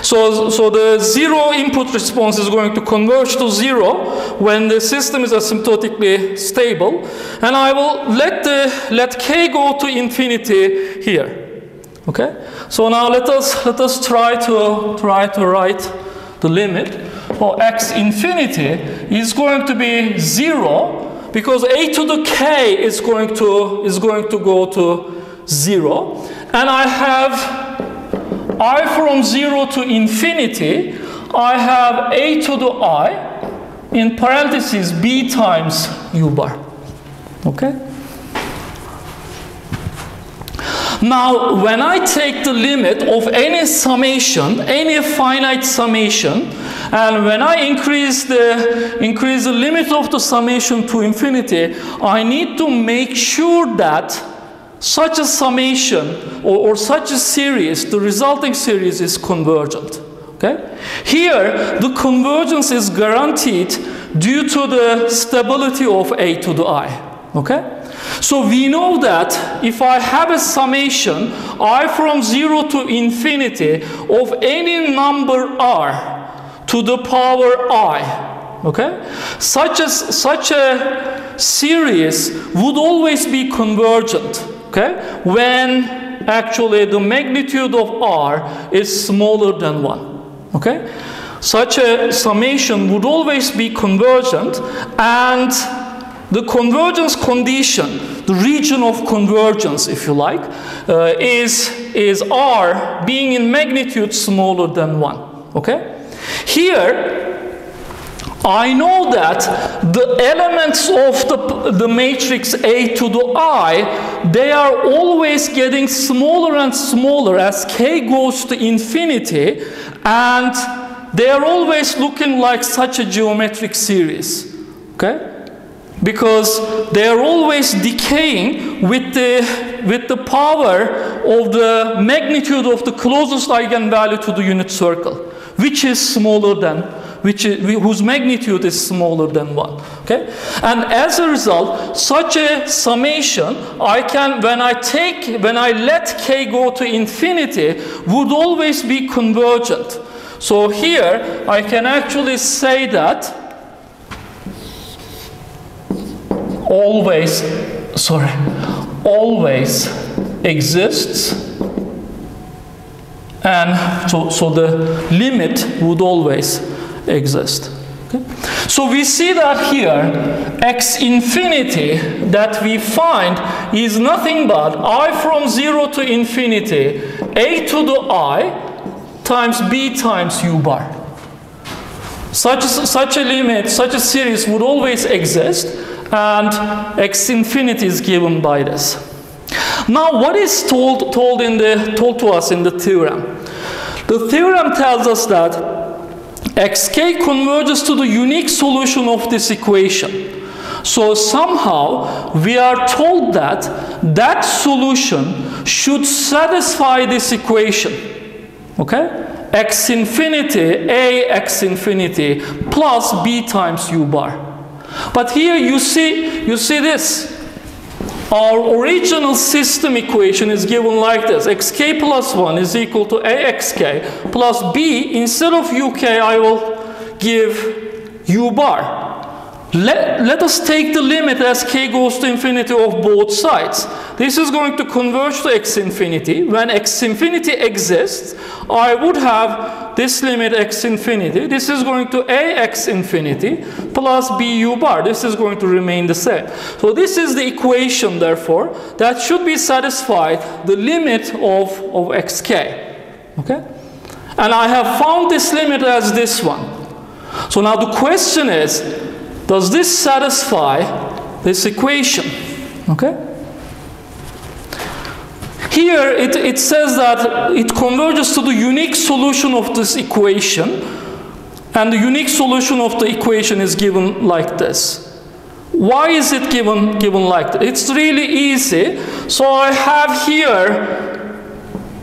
so the zero input response is going to converge to 0 when the system is asymptotically stable, and I will let k go to infinity here. Okay, so now let us try to write the limit. Well, x infinity is going to be 0 because a to the k is going to go to 0, and I have I from 0 to infinity, I have a to the I in parentheses b times u bar. Okay? Now, when I take the limit of any summation, any finite summation, and when I increase the limit of the summation to infinity, I need to make sure that such a summation or such a series, the resulting series, is convergent. Okay? Here, the convergence is guaranteed due to the stability of a to the I. Okay? So we know that if I have a summation I from 0 to infinity of any number r to the power I, okay, such a series would always be convergent. Okay, when actually the magnitude of r is smaller than 1. Okay, such a summation would always be convergent, and the convergence condition, the region of convergence, if you like, is R being in magnitude smaller than 1. Okay? Here, I know that the elements of the matrix A to the I, they are always getting smaller and smaller as k goes to infinity, and they are always looking like such a geometric series. Okay? Because they are always decaying with the power of the magnitude of the closest eigenvalue to the unit circle, which is smaller than, whose magnitude is smaller than 1. Okay? And as a result, such a summation, I can, when I let k go to infinity, would always be convergent. So here, I can actually say that always exists, and so the limit would always exist. Okay? So we see that here, x infinity that we find is nothing but I from 0 to infinity, a to the I times b times u bar. Such a limit, such a series would always exist, and x infinity is given by this. Now, what is told to us in the theorem? The theorem tells us that xk converges to the unique solution of this equation. So somehow we are told that that solution should satisfy this equation. Okay? X infinity, a x infinity plus b times u bar. But here you see this. Our original system equation is given like this. Xk plus 1 is equal to axk plus b. Instead of uk, I will give u bar. Let us take the limit as k goes to infinity of both sides. This is going to converge to x infinity. When x infinity exists, I would have this limit x infinity. This is going to ax infinity plus b u bar. This is going to remain the same. So this is the equation, therefore, that should be satisfied the limit of xk. Okay? And I have found this limit as this one. So now the question is, does this satisfy this equation? Okay? Here it says that it converges to the unique solution of this equation, and the unique solution of the equation is given like this. Why is it given like that? It's really easy. So I have here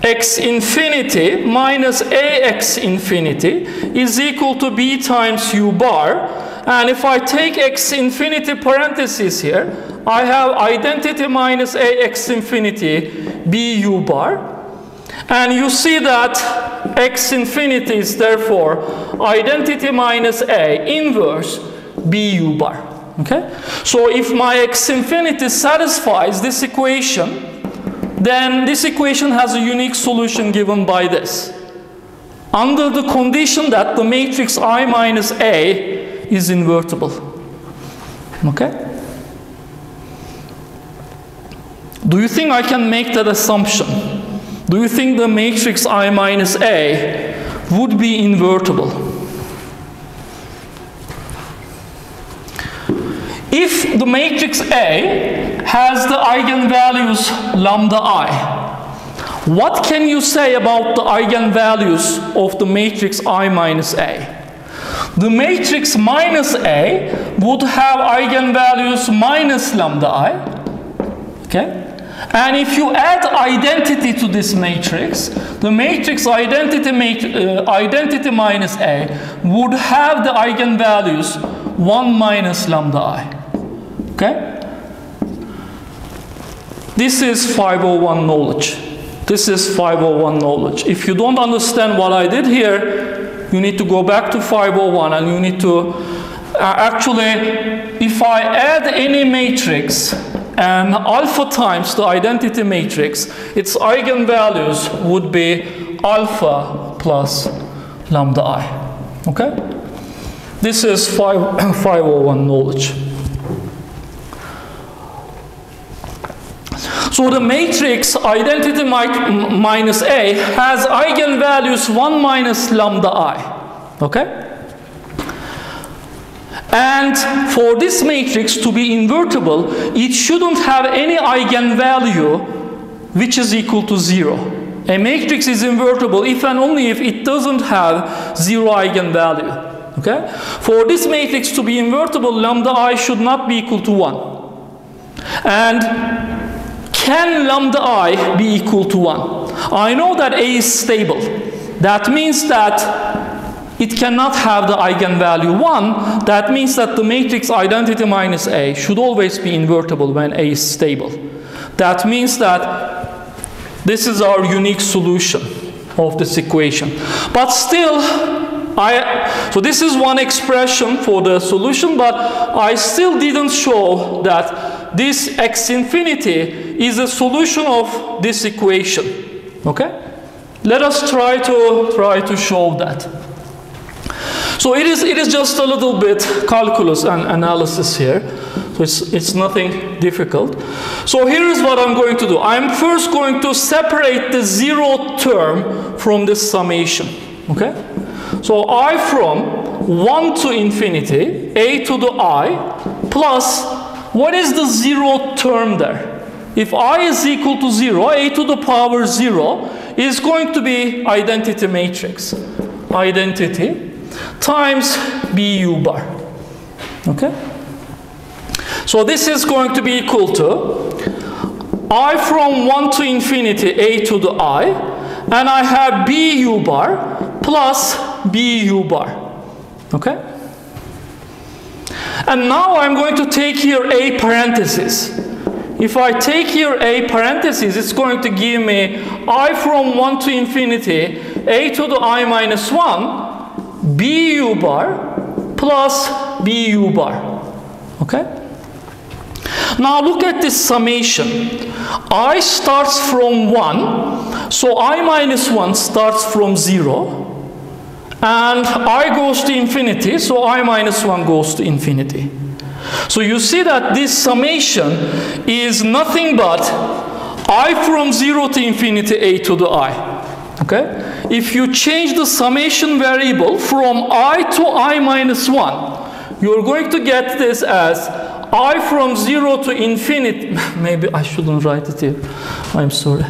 x infinity minus ax infinity is equal to b times u bar. And if I take x infinity parentheses here, I have identity minus ax infinity b u bar. And you see that x infinity is therefore identity minus a inverse b u bar. Okay? So if my x infinity satisfies this equation, then this equation has a unique solution given by this. Under the condition that the matrix I minus a is invertible. Okay? Do you think I can make that assumption? Do you think the matrix I minus a would be invertible? If the matrix A has the eigenvalues lambda I, what can you say about the eigenvalues of the matrix I minus A? The matrix minus A would have eigenvalues minus lambda I. Okay? And if you add identity to this matrix, the matrix identity minus A would have the eigenvalues 1 minus lambda I. Okay? This is 501 knowledge. This is 501 knowledge. If you don't understand what I did here, you need to go back to 501 and you need to actually, if I add any matrix and alpha times the identity matrix, its eigenvalues would be alpha plus lambda I. Okay? This is 501 knowledge. So the matrix identity minus A has eigenvalues 1 minus lambda I. Okay? And for this matrix to be invertible, it shouldn't have any eigenvalue which is equal to 0. A matrix is invertible if and only if it doesn't have 0 eigenvalue. Okay? For this matrix to be invertible, lambda I should not be equal to 1. And can lambda I be equal to 1? I know that A is stable. That means that it cannot have the eigenvalue 1. That means that the matrix identity minus A should always be invertible when A is stable. That means that this is our unique solution of this equation. But still, so this is one expression for the solution, but I still didn't show that this x infinity is a solution of this equation. Okay? Let us try to show that. So it is just a little bit calculus and analysis here. So it's nothing difficult. So here is what I'm going to do. I'm first going to separate the 0th term from this summation. Okay? So I from 1 to infinity, a to the I, plus, what is the 0th term there? If I is equal to 0, a to the power 0 is going to be identity matrix. Identity times bu bar. Okay? So this is going to be equal to I from 1 to infinity, a to the I, and I have bu bar plus bu bar. Okay? And now I'm going to take here a parenthesis. If I take here a parenthesis, it's going to give me I from 1 to infinity, a to the I minus 1, bu bar plus bu bar. Okay? Now look at this summation. I starts from 1, so I minus 1 starts from 0, and I goes to infinity, so I minus 1 goes to infinity. So you see that this summation is nothing but I from 0 to infinity, a to the I. Okay? If you change the summation variable from I to I minus 1, you're going to get this as I from 0 to infinity. Maybe I shouldn't write it here. I'm sorry.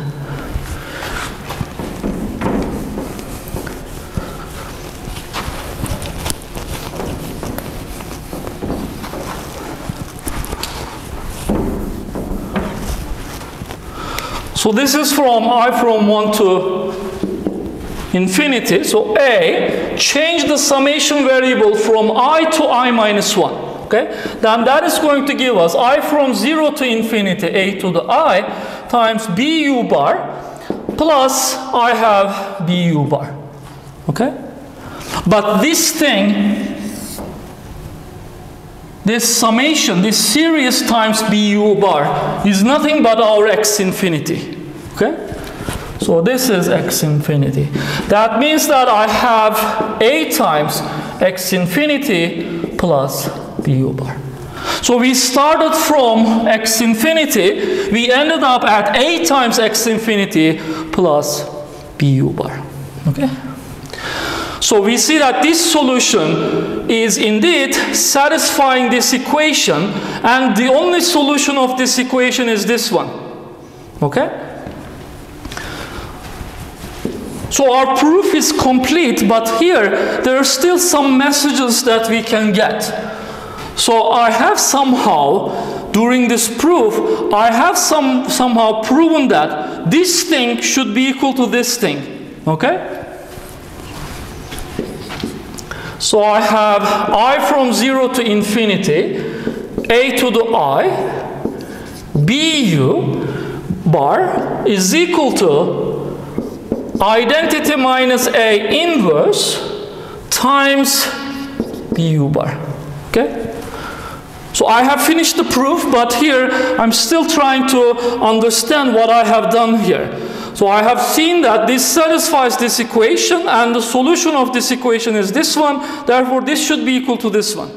So this is from I from 1 to infinity. So A, change the summation variable from I to I minus 1. Okay? Then that is going to give us I from 0 to infinity, a to the I, times bu bar, plus I have bu bar. Okay? But this thing, this summation, this series times bu bar is nothing but our x infinity. Okay? So this is x infinity. That means that I have a times x infinity plus bu bar. So we started from x infinity, we ended up at a times x infinity plus bu bar. Okay? So we see that this solution is indeed satisfying this equation, and the only solution of this equation is this one. Okay? So our proof is complete, but here there are still some messages that we can get. So I have somehow, during this proof, I have somehow proven that this thing should be equal to this thing. Okay? So I have I from 0 to infinity, a to the I, bu bar is equal to identity minus a inverse times bu bar. Okay? So I have finished the proof, but here I'm still trying to understand what I have done here. So I have seen that this satisfies this equation, and the solution of this equation is this one. Therefore, this should be equal to this one.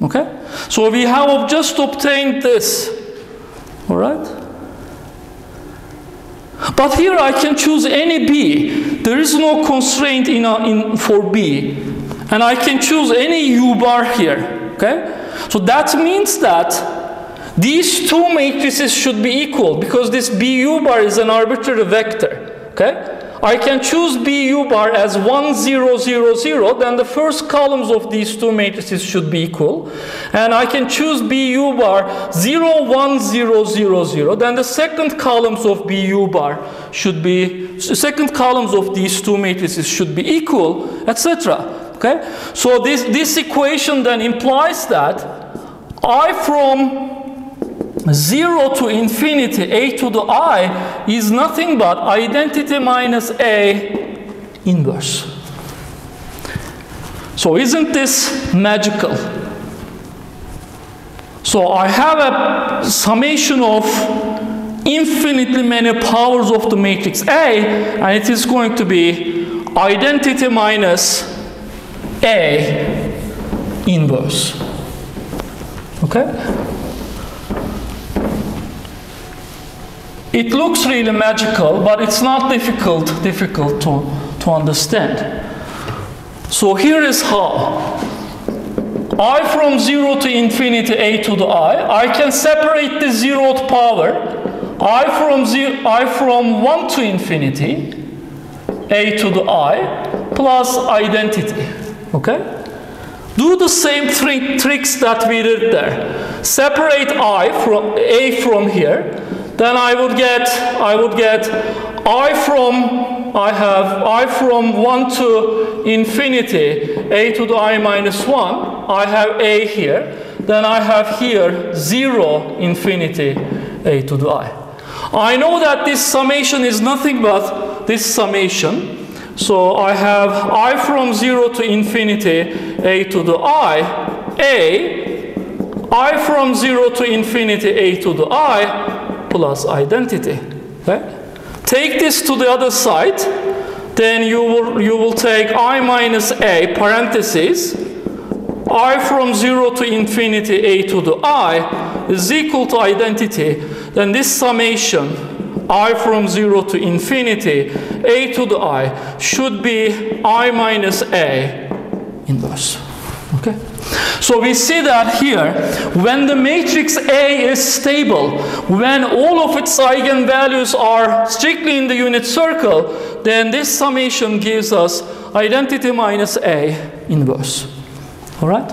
Okay? So we have just obtained this. All right? But here I can choose any B. There is no constraint for B. And I can choose any U bar here, okay? So that means that these two matrices should be equal because this BU bar is an arbitrary vector, okay? I can choose BU bar as 1, 0, 0, 0, then the first columns of these two matrices should be equal. And I can choose BU bar 0, 1, 0, 0, 0, then the second columns of BU bar should be, second columns of these two matrices should be equal, etc. Okay? So this equation then implies that I from 0 to infinity, a to the I, is nothing but identity minus A inverse. So isn't this magical? So I have a summation of infinitely many powers of the matrix A, and it is going to be identity minus A inverse. Okay? It looks really magical, but it's not difficult to understand. So here is how. I from 0 to infinity, a to the I can separate the zeroth power. I from 1 to infinity, a to the I, plus identity. Okay? Do the same tricks that we did there. Separate a from here. Then I would get I from 1 to infinity, a to the I minus 1. I have a here. Then I have here 0, infinity, a to the I. I know that this summation is nothing but this summation. So I have I from 0 to infinity, a to the I from 0 to infinity, a to the I, plus identity. Okay? Take this to the other side, then you will take I minus a parentheses, I from 0 to infinity, a to the I is equal to identity. Then this summation, I from 0 to infinity, a to the I, should be I minus a inverse. Okay? So we see that here, when the matrix A is stable, when all of its eigenvalues are strictly in the unit circle, then this summation gives us identity minus A inverse. All right?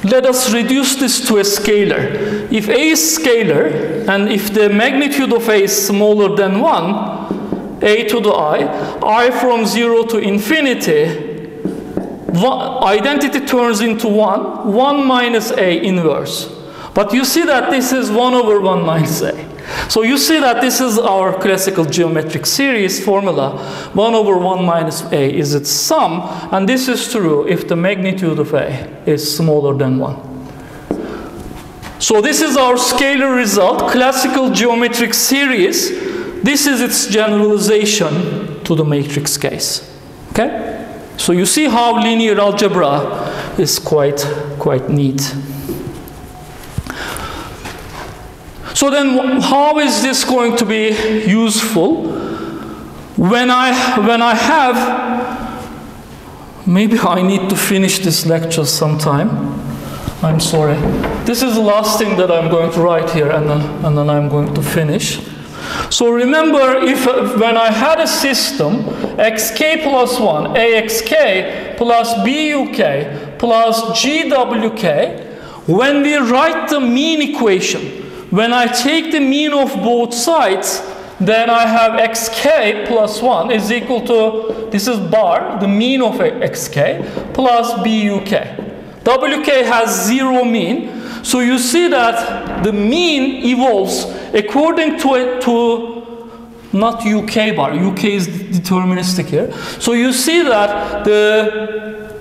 Let us reduce this to a scalar. If A is scalar, and if the magnitude of A is smaller than 1, a to the I from 0 to infinity, identity turns into 1 minus A inverse. But you see that this is 1 over 1 minus A. So you see that this is our classical geometric series formula. 1 over 1 minus A is its sum, and this is true if the magnitude of A is smaller than 1. So this is our scalar result, classical geometric series. This is its generalization to the matrix case. Okay? So you see how linear algebra is quite neat. So then how is this going to be useful? When I have, maybe I need to finish this lecture sometime. I'm sorry. This is the last thing that I'm going to write here, and then I'm going to finish. So remember, when I had a system, xk plus 1, axk plus buk plus gwk, when we write the mean equation, when I take the mean of both sides, then I have xk plus 1 is equal to, this is bar, the mean of xk, plus buk. Wk has 0 mean. So you see that the mean evolves according to not UK bar. UK is deterministic here. So you see that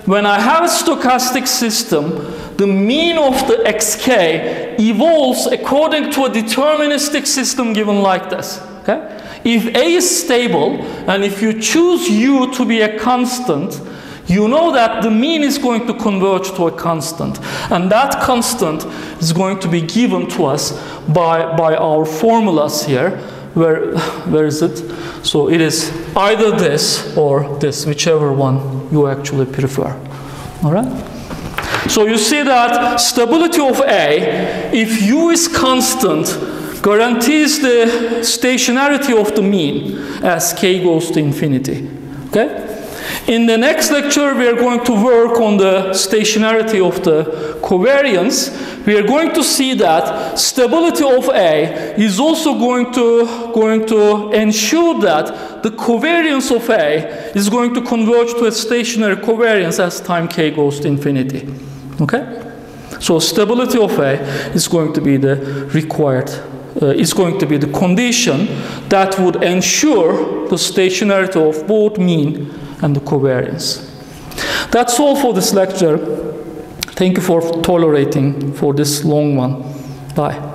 when I have a stochastic system, the mean of the xk evolves according to a deterministic system given like this. Okay? If A is stable, and if you choose U to be a constant, you know that the mean is going to converge to a constant. And that constant is going to be given to us by our formulas here. Where is it? So it is either this or this, whichever one you actually prefer. All right? So you see that stability of A, if U is constant, guarantees the stationarity of the mean as k goes to infinity. Okay? In the next lecture, we are going to work on the stationarity of the covariance. We are going to see that stability of A is also going to ensure that the covariance of A is going to converge to a stationary covariance as time k goes to infinity. Okay? So stability of A is going to be the required, is going to be the condition that would ensure the stationarity of both mean and the covariance. That's all for this lecture. Thank you for tolerating for this long one. Bye.